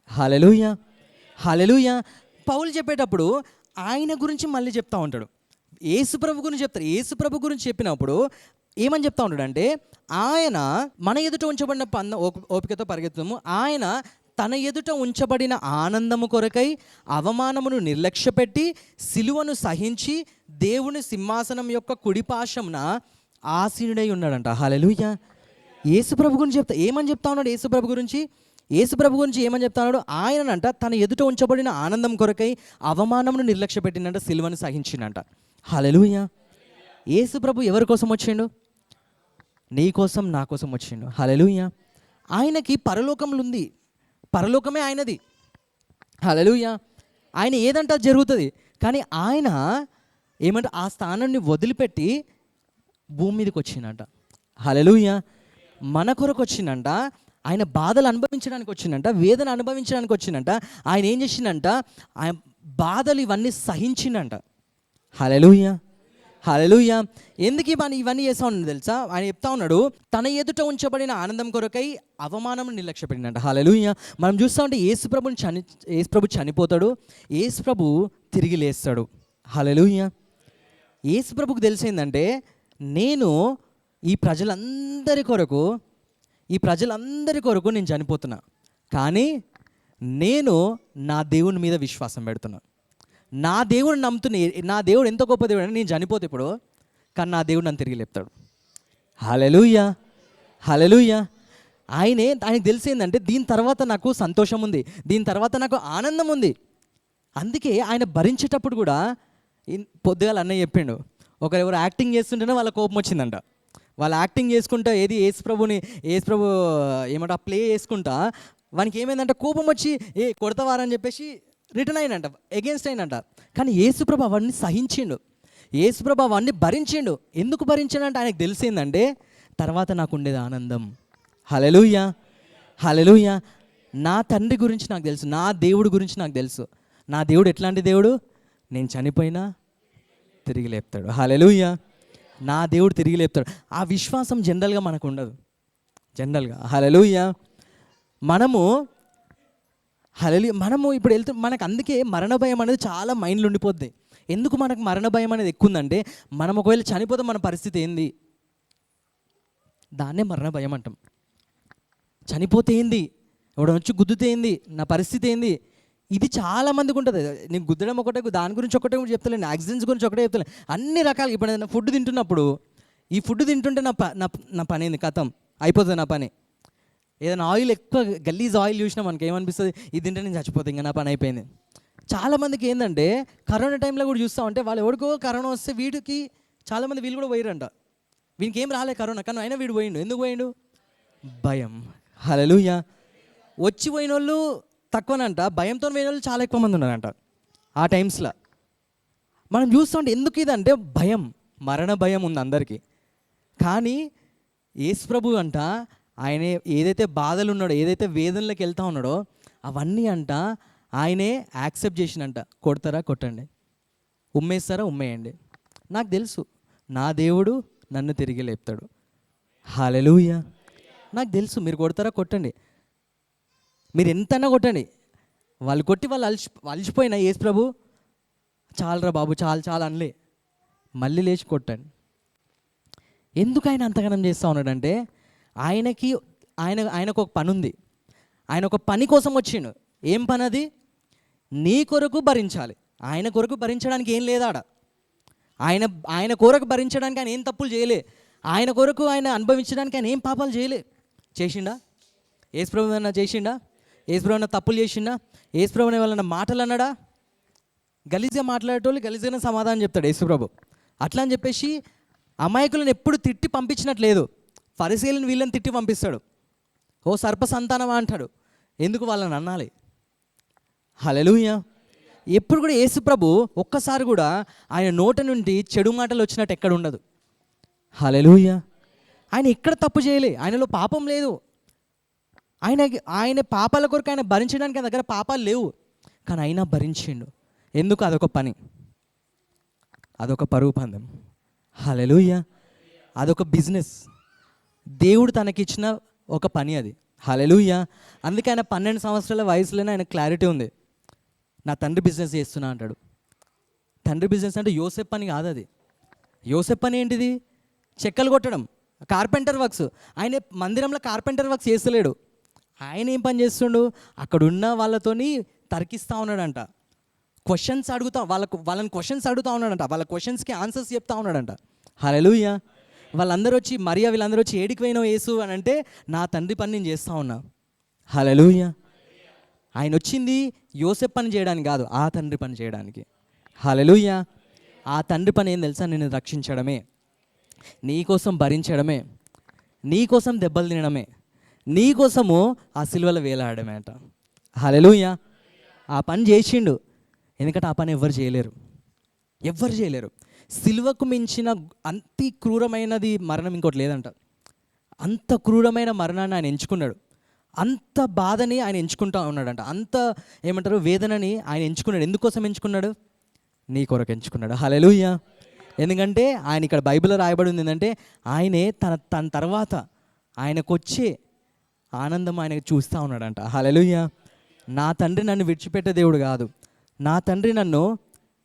హల్లెలూయా. హల్లెలూయా. పౌలు చెప్పేటప్పుడు ఆయన గురించి మళ్ళీ చెప్తా ఉంటాడు, యేసుప్రభు గురించి చెప్తారు. యేసుప్రభు గురించి చెప్పినప్పుడు ఏమని చెప్తా ఉంటాడు అంటే, ఆయన మన ఎదుట ఉంచబడిన ఓపికతో పరిగెత్తుము, ఆయన తన ఎదుట ఉంచబడిన ఆనందము కొరకై అవమానమును నిర్లక్ష్యపెట్టి సిలువను సహించి దేవుని సింహాసనం యొక్క కుడిపాశమున ఆసీనుడై ఉన్నాడంట. హల్లెలూయా. యేసుప్రభు గురించి ఏమని చెప్తా ఉన్నాడు? యేసుప్రభు గురించి ఏమని చెప్తా ఉన్నాడు? ఆయనంట తన ఎదుట ఉంచబడిన ఆనందం కొరకై అవమానమును నిర్లక్ష్యపెట్టినంట, సిలువను సహించిందంట. హల్లెలూయా. యేసుప్రభు ఎవరి కోసం వచ్చిండు? నీ కోసం, నా కోసం వచ్చిండు. హల్లెలూయా. ఆయనకి పరలోకములు ఉంది, పరలోకమే ఆయనది. హల్లెలూయా. ఆయన ఏదంటే అది జరుగుతుంది. కానీ ఆయన ఏమంటే ఆ స్థానాన్ని వదిలిపెట్టి భూమి మీదకి వచ్చిందంట. హల్లెలూయా. మన కొరకు వచ్చిందంట. ఆయన బాధలు అనుభవించడానికి వచ్చిందంట, వేదన అనుభవించడానికి వచ్చిందంట. ఆయన ఏం చేసిందంట? ఆయన బాధలు ఇవన్నీ సహించిందంట. హల్లెలూయా. హల్లెలూయా. ఎందుకు ఇవన్నీ చేస్తా ఉన్నాడు తెలుసా? ఆయన చెప్తా ఉన్నాడు, తన ఎదుట ఉంచబడిన ఆనందం కొరకై అవమానం నిర్లక్ష్యపెట్టిందంట. హల్లెలూయా. మనం చూస్తూ ఉంటే యేసుప్రభు చనిపోతాడు, యేసుప్రభు తిరిగి లేస్తాడు. హల్లెలూయా. యేసుప్రభుకు తెలిసిందంటే, నేను ఈ ప్రజలందరి కొరకు నేను చనిపోతున్నా, కానీ నేను నా దేవుని మీద విశ్వాసం పెడుతున్నా. నా దేవుడు నమ్ముతున్నా. నా దేవుడు ఎంత గొప్ప దేవుడు అని నేను చనిపోతే ఇప్పుడు, కానీ నా దేవుడు నన్ను తిరిగి లేపుతాడు. హల్లెలూయా. హల్లెలూయా. ఆయనకు తెలిసిందంటే దీని తర్వాత నాకు సంతోషం ఉంది, దీని తర్వాత నాకు ఆనందం ఉంది. అందుకే ఆయన భరించేటప్పుడు కూడా పొద్దుగాల అన్నయ్య చెప్పిండు, ఒకరెవరు యాక్టింగ్ చేస్తుంటేనే వాళ్ళ కోపం వచ్చిందంట. వాళ్ళు యాక్టింగ్ చేసుకుంటా యేసుప్రభు ఏమంట ప్లే చేసుకుంటా, వానికి ఏమైందంట? కోపం వచ్చి కొడతావారని చెప్పేసి రిటర్న్ అయినంట, ఎగెన్స్ట్ అయినంట. కానీ యేసుప్రభు అవన్నీ సహించిండు, యేసుప్రభు అవన్నీ భరించిండు. ఎందుకు భరించాడంటే ఆయనకు తెలిసిందంటే తర్వాత నాకు ఉండేది ఆనందం. హల్లెలూయా. హల్లెలూయా. నా తండ్రి గురించి నాకు తెలుసు, నా దేవుడి గురించి నాకు తెలుసు. నా దేవుడు ఎట్లాంటి దేవుడు? నేను చనిపోయినా తిరిగి లేపుతాడు. హల్లెలూయా. నా దేవుడు తిరిగి లేపుతాడు. ఆ విశ్వాసం జనరల్గా మనకు ఉండదు, జనరల్గా. హల్లెలూయా. మనము ఇప్పుడు మనకు అందుకే మరణ భయం అనేది చాలా మైండ్లో ఉండిపోద్ది. ఎందుకు మనకు మరణ భయం అనేది ఎక్కువ ఉందంటే, మనం ఒకవేళ చనిపోతే మన పరిస్థితి ఏంది, దాన్నే మరణ భయం అంటాం. చనిపోతే ఏంది, ఎవడో వచ్చి గుద్దుతే ఏంది, నా పరిస్థితి ఏంది, ఇది చాలా మందికి ఉంటుంది. నేను గుద్దడం ఒకటే, దాని గురించి ఒకటే చెప్తలేను, యాక్సిడెంట్స్ గురించి ఒకటే చెప్తలేను, అన్ని రకాలు. ఇప్పుడు ఏదైనా ఫుడ్ తింటున్నప్పుడు, ఈ ఫుడ్ తింటుంటే నా పని ఏంది, కథం అయిపోతుంది నా పని. ఏదైనా ఆయిల్ ఎక్కువ గలీజ్ ఆయిల్ చూసినా మనకి ఏమనిపిస్తుంది? ఇది తింటే నేను చచ్చిపోతే ఇంకా నా పని అయిపోయింది. చాలామందికి ఏంటంటే కరోనా టైంలో కూడా చూస్తూ ఉంటే, వాళ్ళు ఎవరికో కరోనా వస్తే వీడికి చాలామంది వీళ్ళు కూడా పోయారంట. వీనికి ఏం రాలే కరోనా, కానీ అయినా వీడు పోయిండు. ఎందుకు పోయిండు? భయం. హల్లెలూయా. వచ్చి పోయిన వాళ్ళు తక్కువనంట, భయంతో పోయిన వాళ్ళు చాలా ఎక్కువ మంది ఉన్నారంట ఆ టైమ్స్లో. మనం చూస్తుంటే ఎందుకు ఇదంటే భయం, మరణ భయం ఉంది అందరికీ. కానీ యేసుప్రభు అంట, ఆయనే ఏదైతే బాధలు ఉన్నాడో, ఏదైతే వేదనలోకి వెళ్తూ ఉన్నాడో, అవన్నీ అంట ఆయనే యాక్సెప్ట్ చేసినంట. కొడతారా కొట్టండి, ఉమ్మేస్తారా ఉమ్మేయండి, నాకు తెలుసు నా దేవుడు నన్ను తిరిగి లేపుతాడు. హల్లెలూయా. నాకు తెలుసు, మీరు కొడతారా కొట్టండి, మీరు ఎంతైనా కొట్టండి. వాళ్ళు కొట్టి వాళ్ళు అలసిపోయినా యేసుప్రభు చాలరా బాబు చాలా అనలే, మళ్ళీ లేచి కొట్టండి. ఎందుకు ఆయన అంతగానం చేస్తూ ఉన్నాడంటే, ఆయనకు ఒక పని ఉంది. ఆయన ఒక పని కోసం వచ్చిండు. ఏం పని అది? నీ కొరకు భరించాలి. ఆయన కొరకు భరించడానికి ఏం లేదాడ. ఆయన కొరకు భరించడానికి ఆయన ఏం తప్పులు చేయలే. ఆయన కొరకు ఆయన అనుభవించడానికి ఆయన ఏం పాపాలు చేయలే. చేసిండా? యేసుప్రభు ఏమన్నా చేసిండా? యేసుప్రభు ఏమన్నా తప్పులు చేసిండా? యేసుప్రభు ఏమన్నా మాటలు అన్నాడా? గలీజ్గా మాట్లాడేటోళ్ళు గలీజ్గానే సమాధానం చెప్తాడు యేసుప్రభు. అట్లా అని చెప్పేసి అమాయకులను ఎప్పుడు తిట్టి పంపించినట్లేదు. ఫరిసీయులను వీళ్ళని తిట్టి పంపిస్తాడు. ఓ సర్ప సంతానమా అంటాడు. ఎందుకు వాళ్ళని అనాలి? హల్లెలూయా. ఎప్పుడు కూడా యేసుప్రభు ఒక్కసారి కూడా ఆయన నోట నుండి చెడు మాటలు వచ్చినట్టు ఎక్కడ ఉండదు. హల్లెలూయా. ఆయన ఎక్కడ తప్పు చేయలే, ఆయనలో పాపం లేదు. ఆయన పాపాల కొరకు ఆయన భరించడానికి ఆయన దగ్గర పాపాలు లేవు, కానీ అయినా భరించిండు. ఎందుకు? అదొక పని, అదొక పరుగు పందెం. హల్లెలూయా. అదొక బిజినెస్, దేవుడు తనకిచ్చిన ఒక పని అది. హల్లెలూయా. అందుకే ఆయన 12 సంవత్సరాల వయసులోనే ఆయన క్లారిటీ ఉంది. నా తండ్రి బిజినెస్ చేస్తున్నా అంటాడు. తండ్రి బిజినెస్ అంటే యోసేపు పని కాదు అది. యోసేపు పని ఏంటిది? చెక్కలు కొట్టడం, కార్పెంటర్ వర్క్స్. ఆయన మందిరంలో కార్పెంటర్ వర్క్స్ చేస్తలేడు. ఆయన ఏం పని చేస్తుండు, అక్కడున్న వాళ్ళతోని తర్కిస్తూ ఉన్నాడంట, క్వశ్చన్స్ అడుగుతా వాళ్ళని క్వశ్చన్స్ అడుగుతూ ఉన్నాడంట, వాళ్ళ క్వశ్చన్స్కి ఆన్సర్స్ చెప్తా ఉన్నాడంట. హల్లెలూయా. వాళ్ళందరూ వచ్చి మరియా వీళ్ళందరూ వచ్చి ఏడికి పోయినావు యేసు అని అంటే, నా తండ్రి పని నేను చేస్తూ ఉన్నా. హల్లెలూయా. ఆయన వచ్చింది యోసేపు పని చేయడానికి కాదు, ఆ తండ్రి పని చేయడానికి. హల్లెలూయా. ఆ తండ్రి పని ఏం తెలుసా, నిన్ను రక్షించడమే, నీ కోసం భరించడమే, నీ కోసం దెబ్బలు తినడమే, నీ కోసము ఆ సిలువలో వేలాడమే అంట. హల్లెలూయా. ఆ పని చేసిండు, ఎందుకంటే ఆ పని ఎవ్వరు చేయలేరు. సిలువకు మించిన అతి క్రూరమైనది మరణం ఇంకోటి లేదంట. అంత క్రూరమైన మరణాన్ని ఆయన ఎంచుకున్నాడు, అంత బాధని ఆయన ఎంచుకుంటా ఉన్నాడంట, అంత ఏమంటారు వేదనని ఆయన ఎంచుకున్నాడు. ఎందుకోసం ఎంచుకున్నాడు? నీ కొరకు ఎంచుకున్నాడు. హల్లెలూయా. ఎందుకంటే ఆయన ఇక్కడ బైబిల్లో రాయబడి ఉంది ఏంటంటే, ఆయనే తన తర్వాత ఆయనకు వచ్చే ఆనందం ఆయనకు చూస్తూ ఉన్నాడంట. హల్లెలూయా. నా తండ్రి నన్ను విడిచిపెట్టే దేవుడు కాదు, నా తండ్రి నన్ను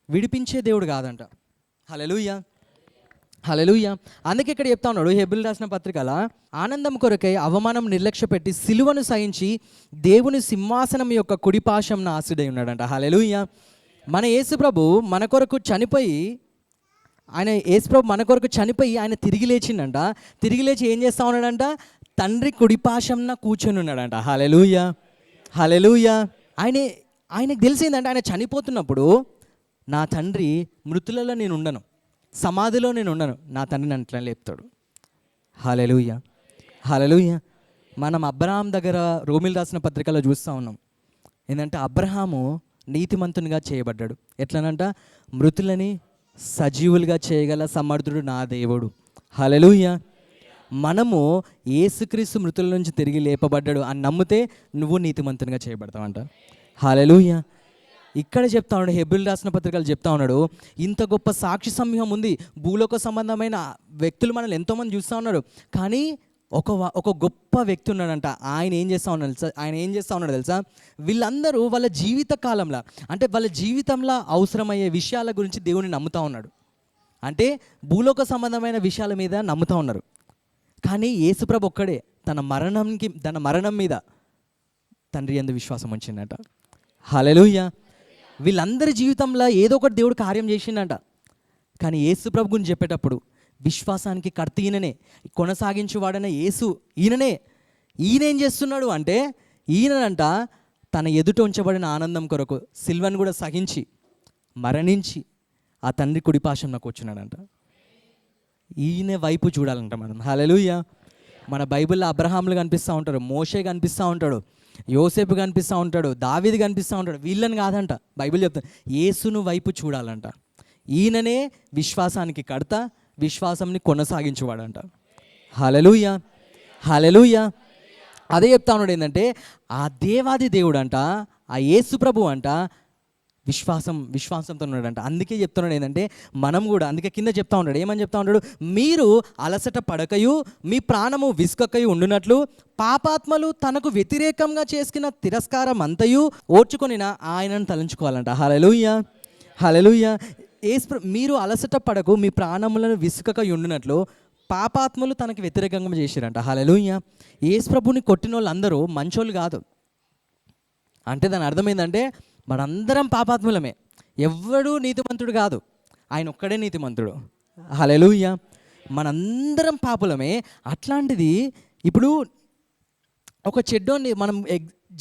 విడిపించే దేవుడు కాదంట. హల్లెలూయా. హల్లెలూయా. అందుకే ఇక్కడ చెప్తా ఉన్నాడు హెబ్రీయులకు రాసిన పత్రికల, ఆనందం కొరకై అవమానం నిర్లక్ష్య పెట్టి సిలువను సహించి దేవుని సింహాసనం యొక్క కుడిపాశంన ఆశ్రయుడై ఉన్నాడంట. హల్లెలూయా. మన యేసుప్రభు మన కొరకు చనిపోయి ఆయన తిరిగి లేచిండంట. తిరిగి లేచి ఏం చేస్తూ ఉన్నాడంట? తండ్రి కుడిపాశంన కూర్చొని ఉన్నాడంట. హల్లెలూయా. హల్లెలూయా. ఆయనకు తెలిసిందంటే, ఆయన చనిపోతున్నప్పుడు నా తండ్రి మృతులలో నేను ఉండను, సమాధిలో నేను ఉండను, నా తండ్రి నన్ను ఇట్లా లేపుతాడు. హల్లెలూయా. హల్లెలూయా. మనం అబ్రహాం దగ్గర రోమిల్ రాసిన పత్రికలో చూస్తూ ఉన్నాం ఏంటంటే, అబ్రహాము నీతిమంతునిగా చేయబడ్డాడు. ఎట్లనంట? మృతులని సజీవులుగా చేయగల సమర్థుడు నా దేవుడు. హల్లెలూయా. మనము యేసుక్రీస్తు మృతుల నుంచి తిరిగి లేపబడ్డాడు అని నమ్మితే నువ్వు నీతిమంతునిగా చేయబడతావంట. హల్లెలూయా. ఇక్కడ చెప్తా ఉన్నాడు, హెబ్రీయులకు రాసిన పత్రికలు చెప్తా ఉన్నాడు, ఇంత గొప్ప సాక్షి సమూహం ఉంది, భూలోక సంబంధమైన వ్యక్తులు మనల్ని ఎంతోమంది చూస్తూ ఉన్నారు, కానీ ఒక గొప్ప వ్యక్తి ఉన్నాడంట. ఆయన ఏం చేస్తూ ఉన్నాడు తెలుసా? వీళ్ళందరూ వాళ్ళ జీవిత కాలంలో, అంటే వాళ్ళ జీవితంలో అవసరమయ్యే విషయాల గురించి దేవుని నమ్ముతూ ఉన్నాడు, అంటే భూలోక సంబంధమైన విషయాల మీద నమ్ముతూ ఉన్నారు. కానీ యేసుప్రభు ఒక్కడే తన మరణం మీద తండ్రి యందు విశ్వాసం ఉంచిందట. హల్లెలూయా. వీళ్ళందరి జీవితంలో ఏదో ఒకటి దేవుడు కార్యం చేసిండట. కానీ యేసుప్రభు గురించి చెప్పేటప్పుడు విశ్వాసానికి కర్త ఈయననే, కొనసాగించేవాడనే యేసు ఈయనేం చేస్తున్నాడు అంటే, ఈయనంట తన ఎదుట ఉంచబడిన ఆనందం కొరకు సిల్వను కూడా సహించి మరణించి ఆ తండ్రి కుడిపాశంలో కూర్చున్నాడంట. ఈయన వైపు చూడాలంట మనం. హల్లెలూయా. మన బైబిల్లో అబ్రహాములు కనిపిస్తూ ఉంటారు, మోషే కనిపిస్తూ ఉంటాడు, యోసేపు కనిపిస్తూ ఉంటాడు, దావీదు కనిపిస్తూ ఉంటాడు. వీళ్ళని కాదంట బైబిల్ చెప్తాను, యేసును వైపు చూడాలంట. ఈయననే విశ్వాసానికి కర్త, విశ్వాసంని కొనసాగించేవాడంట. హల్లెలూయా. హల్లెలూయా. అదే చెప్తా ఉన్నాడు ఏంటంటే, ఆ దేవాది దేవుడు అంట, ఆ యేసు ప్రభు అంట విశ్వాసంతో ఉన్నాడంట. అందుకే చెప్తున్నాడు ఏంటంటే, మనం కూడా అందుకే కింద చెప్తా ఉన్నాడు, ఏమని చెప్తా ఉన్నాడు? మీరు అలసట పడకయు మీ ప్రాణము విసుకకయు ఉండునట్లు పాపాత్మలు తనకు వ్యతిరేకంగా చేసుకున్న తిరస్కారం అంతయు ఓర్చుకొనిన ఆయనను తలంచుకోవాలంట. హల్లెలూయా. హల్లెలూయా. మీరు అలసట పడకు, మీ ప్రాణములను విసుకక ఉండునట్లు పాపాత్మలు తనకు వ్యతిరేకంగా చేశారంట. హల్లెలూయా. యేసు ప్రభుని కొట్టిన వాళ్ళు అందరూ మంచోళ్ళు కాదు. అంటే దాని అర్థం ఏంటంటే, మనందరం పాపాత్ములమే, ఎవ్వడూ నీతిమంతుడు కాదు, ఆయన ఒక్కడే నీతిమంతుడు. హల్లెలూయా. మనందరం పాపులమే. అట్లాంటిది ఇప్పుడు ఒక చెడ్డోని మనం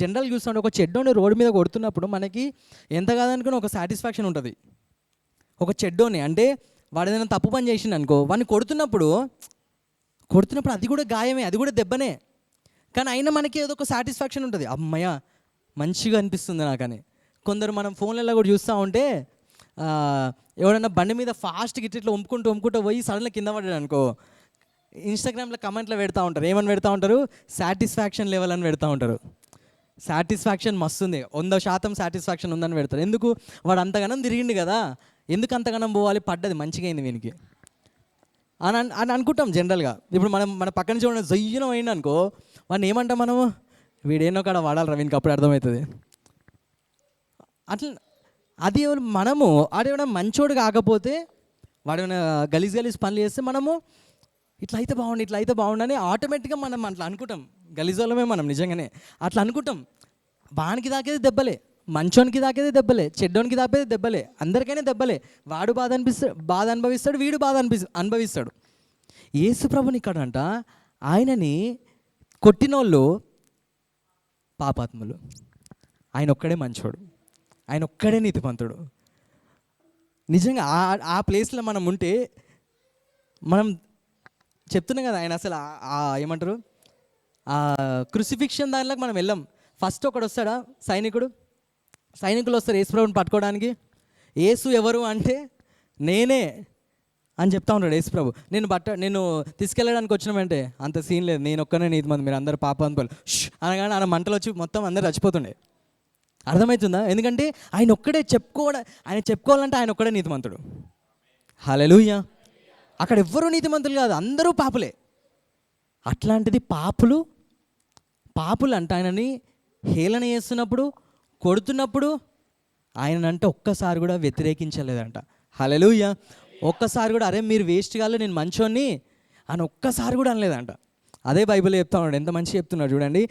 జనరల్ చూస్తుంటే, ఒక చెడ్డోని రోడ్డు మీద కొడుతున్నప్పుడు మనకి ఎంత కాదనుకుని ఒక సాటిస్ఫాక్షన్ ఉంటుంది. ఒక చెడ్డోని అంటే వాడు ఏదైనా తప్పు పని చేసిండు అనుకో, వాడిని కొడుతున్నప్పుడు అది కూడా గాయమే, అది కూడా దెబ్బనే, కానీ అయినా మనకి ఏదో ఒక సాటిస్ఫాక్షన్ ఉంటుంది. అమ్మయ్య మంచిగా అనిపిస్తుంది నాకని. కొందరు మనం ఫోన్లలో కూడా చూస్తూ ఉంటే, ఎవడన్నా బండి మీద ఫాస్ట్గా ఇట్లా వంపుకుంటూ పోయి సడన్గా కింద పడ్డాడు అనుకో, ఇన్స్టాగ్రామ్లో కమెంట్లో పెడతా ఉంటారు. ఏమని పెడతా ఉంటారు? సాటిస్ఫాక్షన్ లెవెల్ అని పెడతా ఉంటారు. సాటిస్ఫాక్షన్ మస్తుంది, 100% సాటిస్ఫాక్షన్ ఉందని పెడతారు. ఎందుకు? వాడు అంతగానం తిరిగిండు కదా, ఎందుకు అంతగానం పోవాలి, పడ్డది మంచిగా అయింది వీనికి అని అనుకుంటాం జనరల్గా. ఇప్పుడు మన పక్కన చూడండి జయ్యనం అయింది అనుకో, వాడిని ఏమంటాం మనము? వీడేనో కాడ వాడాలి రా, వీనికి అప్పుడు అర్థమవుతుంది. అట్లా అది మనము ఆడేమైనా మంచోడు కాకపోతే, వాడేమైనా గలీజ్ పనులు చేస్తే మనము ఇట్లా అయితే బాగుండు, ఇట్లా అయితే బాగుండు అని ఆటోమేటిక్గా మనం అట్లా అనుకుంటాం. గలీజోళ్ళమే మనం నిజంగానే అట్లా అనుకుంటాం. వానికి దాకేది దెబ్బలే, మంచోనికి దాకేది దెబ్బలే, చెడ్డోనికి దాకేది దెబ్బలే, అందరికైనా దెబ్బలే. వాడు బాధ అనుభవిస్తాడు, వీడు బాధ అనుభవిస్తాడు. యేసు ప్రభుని ఇక్కడ అంట ఆయనని కొట్టినోళ్ళు పాపాత్ములు, ఆయన ఒక్కడే మంచోడు, ఆయన ఒక్కడే నీతిమంతుడు. నిజంగా ఆ ప్లేస్లో మనం ఉంటే మనం చెప్తున్నాం కదా, ఆయన అసలు ఏమంటారు ఆ క్రూసిఫిక్షన్ దానిలోకి మనం వెళ్ళాం. ఫస్ట్ ఒకడు వస్తాడా సైనికులు వస్తారు యేసుప్రభుని పట్టుకోవడానికి. యేసు ఎవరు అంటే నేనే అని చెప్తా ఉంటాడు యేసుప్రభు. నేను తీసుకెళ్ళడానికి వచ్చినామంటే అంత సీన్ లేదు, నేను ఒక్కనే నీతిమంతుడు, మీరు అందరు పాపాత్ములు అనగానే ఆయన మంటలు వచ్చి మొత్తం అందరు చచ్చిపోతుండే. అర్థమవుతుందా? ఎందుకంటే ఆయన ఒక్కడే చెప్పుకోవాలంటే ఆయన ఒక్కడే నీతిమంతుడు. హల్లెలూయా. అక్కడ ఎవ్వరూ నీతిమంతులు కాదు, అందరూ పాపులే. అట్లాంటిది పాపులు అంట ఆయనని హేళన చేస్తున్నప్పుడు, కొడుతున్నప్పుడు ఆయనంటే ఒక్కసారి కూడా వ్యతిరేకించలేదంట. హల్లెలూయా. ఒక్కసారి కూడా అరే మీరు వేస్ట్ కాలే, నేను మంచోన్ని అని ఒక్కసారి కూడా అనలేదంట. అదే బైబిల్ చెప్తా ఉన్నాడు, ఎంత మంచి చెప్తున్నాడు చూడండి.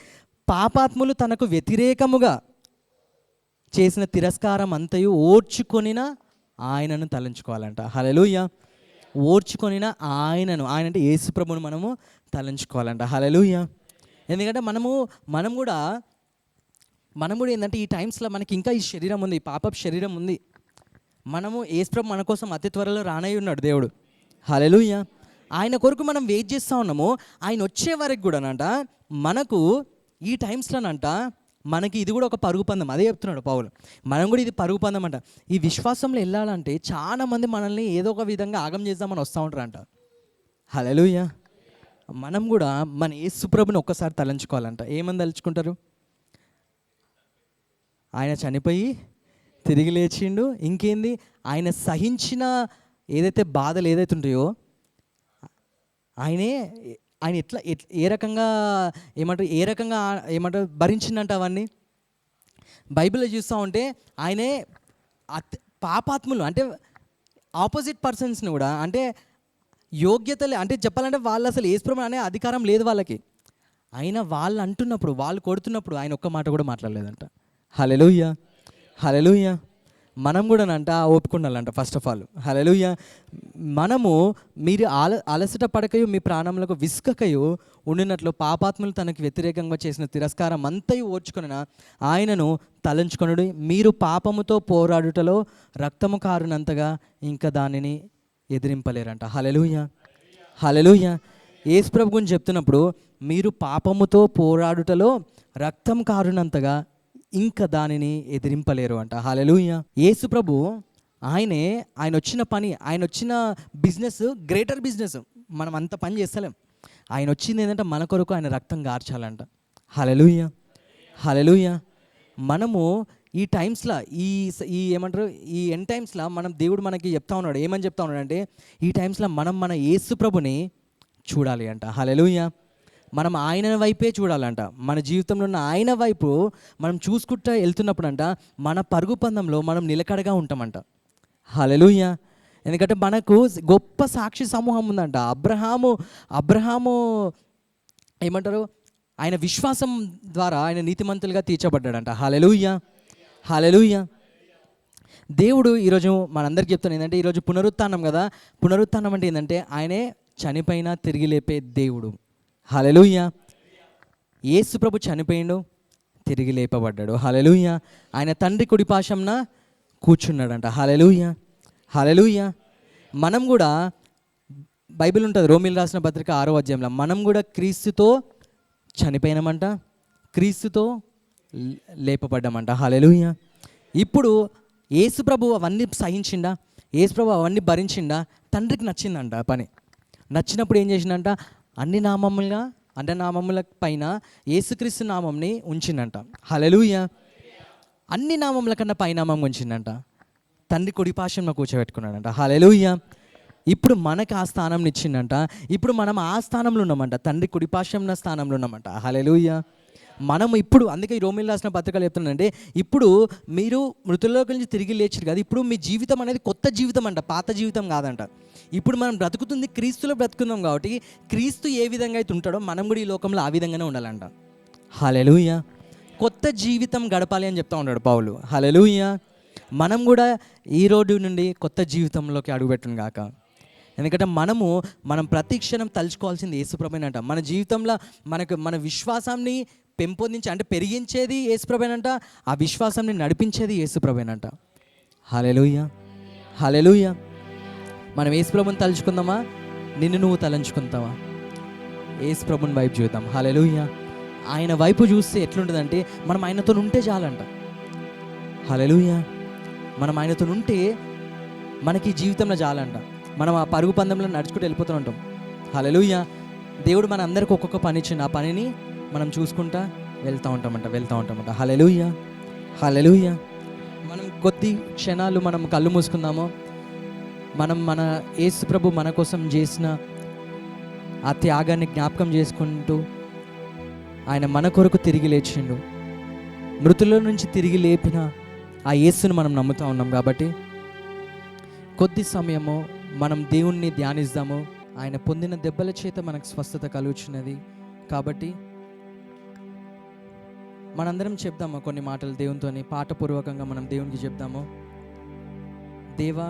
పాపాత్ములు తనకు వ్యతిరేకముగా చేసిన తిరస్కారం అంతయు ఓర్చుకొనిన ఆయనను తలంచుకోవాలంట. హల్లెలూయా. ఓర్చుకొనిన ఆయన అంటే యేసు ప్రభువును మనము తలంచుకోవాలంట. హల్లెలూయా. ఎందుకంటే మనం కూడా ఏంటంటే ఈ టైమ్స్లో మనకి ఇంకా ఈ శరీరం ఉంది, ఈ పాపపు శరీరం ఉంది. మనము యేసు ప్రభు మన కోసం అతి త్వరలో రానై ఉన్నాడు దేవుడు. హల్లెలూయా. ఆయన కొరకు మనం వెయిట్ చేస్తూ ఉన్నాము. ఆయన వచ్చే వరకు కూడానంట మనకు ఈ టైమ్స్లోనంట మనకి ఇది కూడా ఒక పరుగు పందెం. అదే చెప్తున్నాడు పౌలు, మనం కూడా ఇది పరుగు పందెం అంట. ఈ విశ్వాసంలో వెళ్ళాలంటే చాలామంది మనల్ని ఏదో ఒక విధంగా ఆగం చేద్దామని వస్తూ ఉంటారంట. హల్లెలూయా. మనం కూడా మన యేసు ప్రభుని ఒక్కసారి తలంచుకోవాలంట. ఏమని తలుచుకుంటారు? ఆయన చనిపోయి తిరిగి లేచిండు, ఇంకేంది ఆయన సహించిన ఏదైతే బాధలు ఏదైతే ఉంటాయో ఆయన ఏ రకంగా ఏమంటారు భరించిందంట అవన్నీ. బైబిల్లో చూస్తూ ఉంటే ఆయనే పాపాత్ములు అంటే ఆపోజిట్ పర్సన్స్ని కూడా అంటే యోగ్యతలే అంటే చెప్పాలంటే వాళ్ళు అసలు యేసుప్రభువు అనే అధికారం లేదు వాళ్ళకి. అయినా వాళ్ళు అంటున్నప్పుడు, వాళ్ళు కొడుతున్నప్పుడు ఆయన ఒక్క మాట కూడా మాట్లాడలేదంట. హల్లెలూయా. హల్లెలూయా. మనం కూడా అంట ఒప్పుకుండాలంట ఫస్ట్ ఆఫ్ ఆల్. హల్లెలూయా. మీరు అలసట పడకయు మీ ప్రాణములకు విసుకకయు ఉండినట్లు పాపాత్ములు తనకు వ్యతిరేకంగా చేసిన తిరస్కారం అంతయు ఓర్చుకొనిన ఆయనను తలంచుకొనుడి. మీరు పాపముతో పోరాడుటలో రక్తము కారునంతగా ఇంకా దానిని ఎదిరింపలేరంట. హల్లెలూయా. హల్లెలూయా. యేసు ప్రభు గురించి చెప్తున్నప్పుడు మీరు పాపముతో పోరాడుటలో రక్తం కారునంతగా ఇంకా దానిని ఎదిరింపలేరు అంట. హల్లెలూయా. యేసు ప్రభు ఆయన వచ్చిన పని, ఆయన వచ్చిన బిజినెస్ గ్రేటర్ బిజినెస్. మనం అంత పని చేస్తలేం. ఆయన వచ్చింది ఏంటంటే మన కొరకు ఆయన రక్తం గార్చాలంట. హల్లెలూయా. హల్లెలూయా. మనము ఈ టైమ్స్లో ఈ ఏమంటారు ఈ ఎండ్ టైమ్స్లో దేవుడు మనకి చెప్తా ఉన్నాడు. ఏమని చెప్తా ఉన్నాడు అంటే ఈ టైమ్స్లో మన యేసు ప్రభుని చూడాలి అంట. హల్లెలూయా. మనం ఆయన వైపే చూడాలంట. మన జీవితంలో ఉన్న ఆయన వైపు మనం చూసుకుంటూ వెళ్తున్నప్పుడు అంట మన పరుగు పందెంలో మనం నిలకడగా ఉంటామంట. హల్లెలూయా. ఎందుకంటే మనకు గొప్ప సాక్షి సమూహం ఉందంట. అబ్రహాము ఏమంటారు ఆయన విశ్వాసం ద్వారా ఆయన నీతిమంతులుగా తీర్చబడ్డాడంట. హల్లెలూయా. హల్లెలూయా. దేవుడు ఈరోజు మనందరికీ చెప్తాను ఏంటంటే ఈరోజు పునరుత్థానం కదా. పునరుత్థానం అంటే ఏంటంటే ఆయనే చనిపోయినా తిరిగి లేపే దేవుడు. హల్లెలూయా. యేసు ప్రభు చనిపోయిండు, తిరిగి లేపబడ్డాడు. హల్లెలూయా. ఆయన తండ్రి కుడిపార్శ్వమున కూర్చున్నాడంట. హల్లెలూయా. హల్లెలూయా. మనం కూడా బైబిల్ ఉంటుంది, రోమీయులకు రాసిన పత్రిక 6వ అధ్యాయంలో మనం కూడా క్రీస్తుతో చనిపోయినామంట, క్రీస్తుతో లేపబడ్డామంట. హల్లెలూయా. ఇప్పుడు యేసు ప్రభు అవన్నీ సహించిండా, యేసు ప్రభు అవన్నీ భరించిండా, తండ్రికి నచ్చిందంట పని. నచ్చినప్పుడు ఏం చేసిందంట అన్ని నామముల పైన యేసుక్రీస్తు నామంని ఉంచిందంట. హల్లెలూయా. అన్ని నామముల కన్నా పైనామం ఉంచిందంట. తండ్రి కుడిపార్శ్వంలో కూర్చోబెట్టుకున్నాడంట. హల్లెలూయా. ఇప్పుడు మనకు ఆ స్థానం ఇచ్చిందంట. ఇప్పుడు మనం ఆ స్థానంలో ఉన్నామంట, తండ్రి కుడిపార్శ్వంలో స్థానంలో ఉన్నామంట. హల్లెలూయా. మనం ఇప్పుడు, అందుకే ఈ రోమిల్ రాసిన పత్రికలు చెప్తున్నానంటే, ఇప్పుడు మీరు మృతుల్లోకి నుంచి తిరిగి లేచారు కదా, ఇప్పుడు మీ జీవితం అనేది కొత్త జీవితం అంట, పాత జీవితం కాదంట. ఇప్పుడు మనం బ్రతుకుతుంది క్రీస్తులో బ్రతుకున్నాం కాబట్టి, క్రీస్తు ఏ విధంగా అయితే ఉంటాడో మనం కూడా ఈ లోకంలో ఆ విధంగానే ఉండాలంట. హల్లెలూయా. కొత్త జీవితం గడపాలి అని చెప్తా ఉన్నాడు పౌలు. హల్లెలూయా. మనం కూడా ఈ రోజు నుండి కొత్త జీవితంలోకి అడుగుపెట్టును గాక. ఎందుకంటే మనం ప్రతి క్షణం తలుచుకోవాల్సింది యేసుప్రభునంట. మన జీవితంలో మన విశ్వాసాన్ని పెంపొందించి, అంటే పెరిగించేది యేసుప్రభునంట, ఆ విశ్వాసాన్ని నడిపించేది యేసుప్రభునంట. హల్లెలూయా. హల్లెలూయా. మనం యేసుప్రభుని తలుచుకుందామా, నిన్ను నువ్వు తలంచుకుంటావా? యేసుప్రభుని వైపు చూద్దాం. హల్లెలూయా. ఆయన వైపు చూస్తే ఎట్లుంటుందంటే, మనం ఆయనతో ఉంటే చాలంట. హల్లెలూయా. మనం ఆయనతో ఉంటే మనకి జీవితంలో చాలంట. మనం ఆ పరుగు పందెంలో నడుచుకుంటూ వెళ్ళిపోతూ ఉంటాం. హల్లెలూయా. దేవుడు మన అందరికి ఒక్కొక్క పని ఇచ్చింది, ఆ పనిని మనం చూసుకుంటా వెళ్తూ ఉంటామంట. హల్లెలూయా. హల్లెలూయా. మనం కొద్ది క్షణాలు మనం కళ్ళు మూసుకుందాము. మన యేసు ప్రభు మన కోసం చేసిన ఆ త్యాగాన్ని జ్ఞాపకం చేసుకుంటూ, ఆయన మన కొరకు తిరిగి లేచిండు. మృతుల నుంచి తిరిగి లేపిన ఆ యేసును మనం నమ్ముతూ ఉన్నాం కాబట్టి, కొద్ది సమయము మనం దేవుణ్ణి ధ్యానిద్దాము. ఆయన పొందిన దెబ్బల చేత మనకు స్వస్థత కలుగుచున్నది కాబట్టి మనందరం చెప్దాము కొన్ని మాటలు దేవునితోని, పాఠపూర్వకంగా మనం దేవునికి చెప్దాము. దేవా,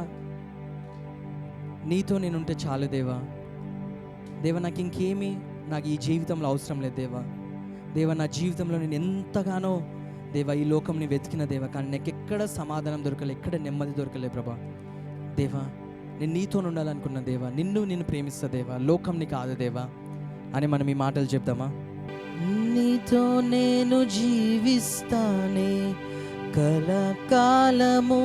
నీతో నేనుంటే చాలు దేవా. దేవా, నాకు ఇంకేమీ నాకు ఈ జీవితంలో అవసరం లేదు దేవా. దేవా, నా జీవితంలో నేను ఎంతగానో దేవా ఈ లోకంని వెతికిన దేవా, కానీ నాకు ఎక్కడ సమాధానం దొరకలే, ఎక్కడ నెమ్మది దొరకలే ప్రభా. దేవా, నేను నీతో ఉండాలనుకున్న దేవా, నిన్ను ప్రేమిస్తా దేవా, లోకంని కాదు దేవా అని మనం ఈ మాటలు చెప్దామా? నీతో నేను జీవిస్తానే కలకాలము,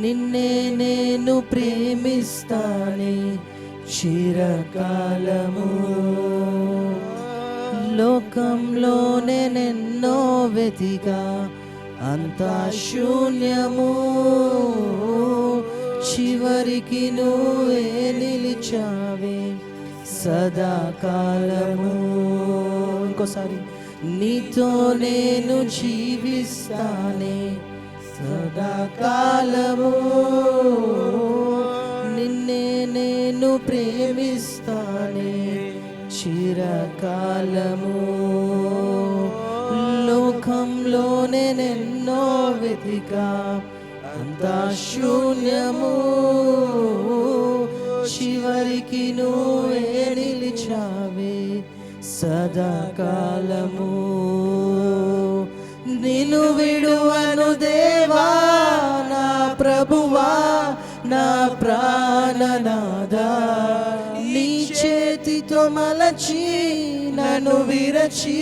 నిన్నే నేను ప్రేమిస్తానే చిరకాలము. లోకంలో నేనెన్నో వెతిగా అంతా శూన్యము, చివరికి నువ్వే నిలిచావే సదాకాలము. ఇంకోసారి, నీతో నేను జీవిస్తానే సదాకాలము, నిన్నే నేను ప్రేమిస్తానే చిరకాలము. లోకంలో నేనెన్నో వెతికా అంతా శూన్యము, చివరికి నువ్వే నిలిచావే సదాకాలము. నిన్ను విడువను దేవా నా ప్రభువా, నా ప్రాణనాదా, నీ చేతితో మలచి నన్ను విరచి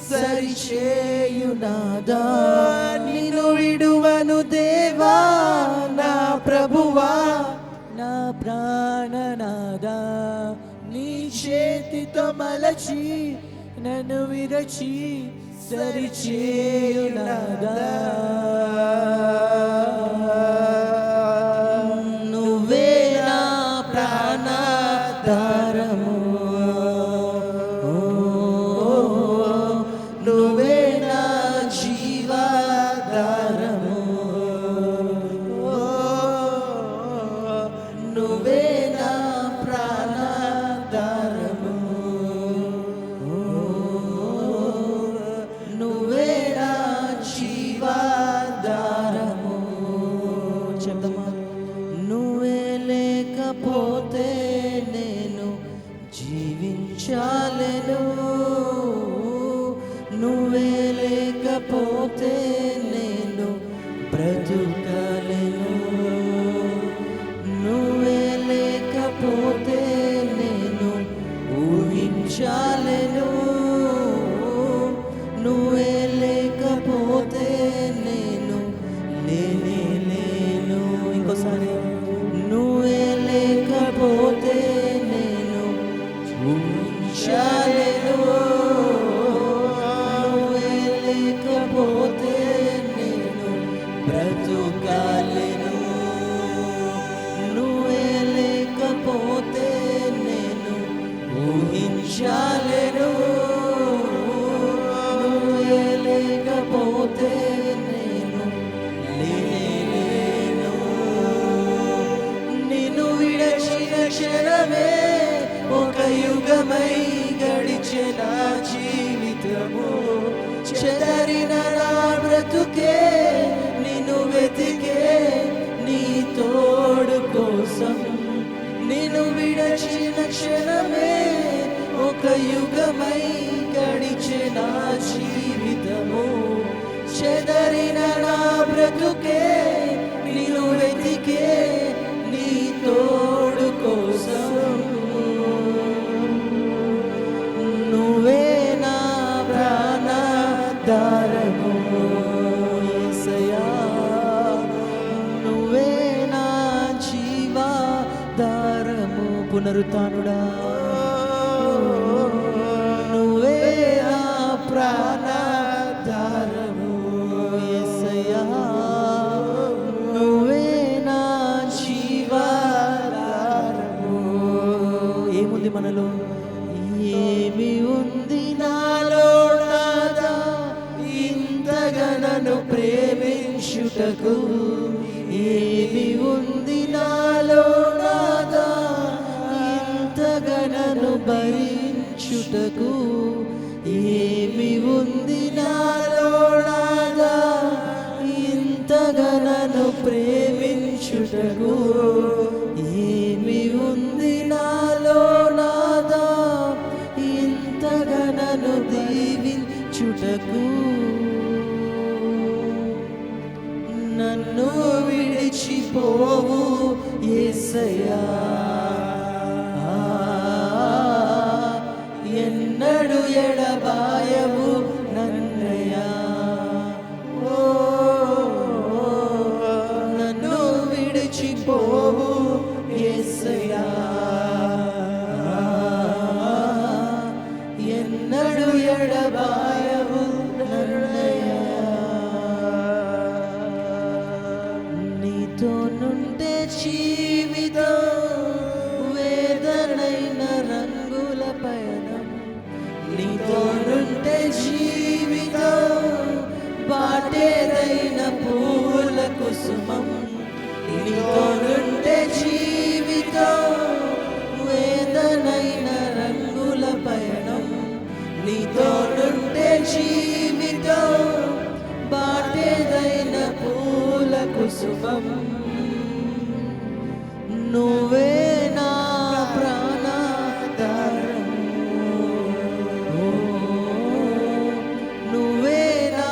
సరిచేయునాదా. నిన్ను విడువను దేవా నా ప్రభువా, నా ప్రాణనాదా, నీ చేతితో మలచి నన్ను విరచి సరిచేయునాదా. నువ్వే నా ప్రాణాధారము, నువ్వే నా జీవాధారము, నువ్వే నా ప్రాణాధారము, నువ్వే నా జీవాధారము. యుగమై గడిచిన జీవితము, చెదరిన నా బ్రతుకే నిన్ను వెతికే నీ తోడు కోసం. నిన్ను విడచిన క్షణమే ఒక యుగమై గడిచిన జీవితము, చెదరిన నా బ్రతుకే నిన్ను వెతికే నీ తోడు కోసం. నువ్వే నా ప్రాణాధారము యేసయ్యా, నువ్వే నా జీవాధారము పునరుత్థానుడా, నువ్వే నా ప్రాణాధారము యేసయ్యా, నువ్వే నా జీవాధారము. ఏముంది మనలో? ఏమి ఉంది నాలో నాదా ఇంతగా నన్ను ప్రేమించుటకు? ఏమి ఉంది నాలో నాదా ఇంతగా నన్ను భరించుటకు? ఏమి ఉంది నాలో నాదా ఇంతగా నన్ను ప్రేమించుటకు? ఏమి ఉంది నాలో నాదా ఇంతగా నన్ను దీవించుటకు? నన్ను విడిచిపోవు యేసయ్యా, ఎన్నడు ఎడబాయవు నన్నయ్యా. ఓ నన్ను విడిచిపోవు యేసయ్యా, ఎన్నడు ఎడబాయవు నన్నయ్యా. నీతో నుండే జీవితం వేదనైన రంగుల పయనం, నీతో నుండే జీవితం బాటేదైన పూల కుసుమం, నీతో నుండే జీవితం వేదనైన రంగుల పయనం, నీతో నుండే జీవితం బాటేదైన పూల కుసుమం. నువ్వే నా ప్రాణాధారము, నువ్వే నా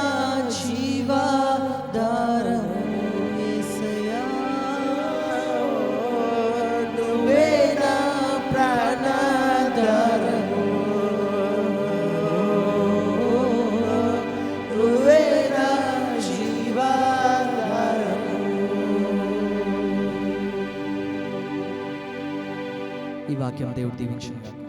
జీవాధారము యేసయ్యా, నువ్వే నా ప్రాణాధారము, నువ్వే నా జీవాధారము. ఈ వాక్యం దేవుడు దీవించును గాక.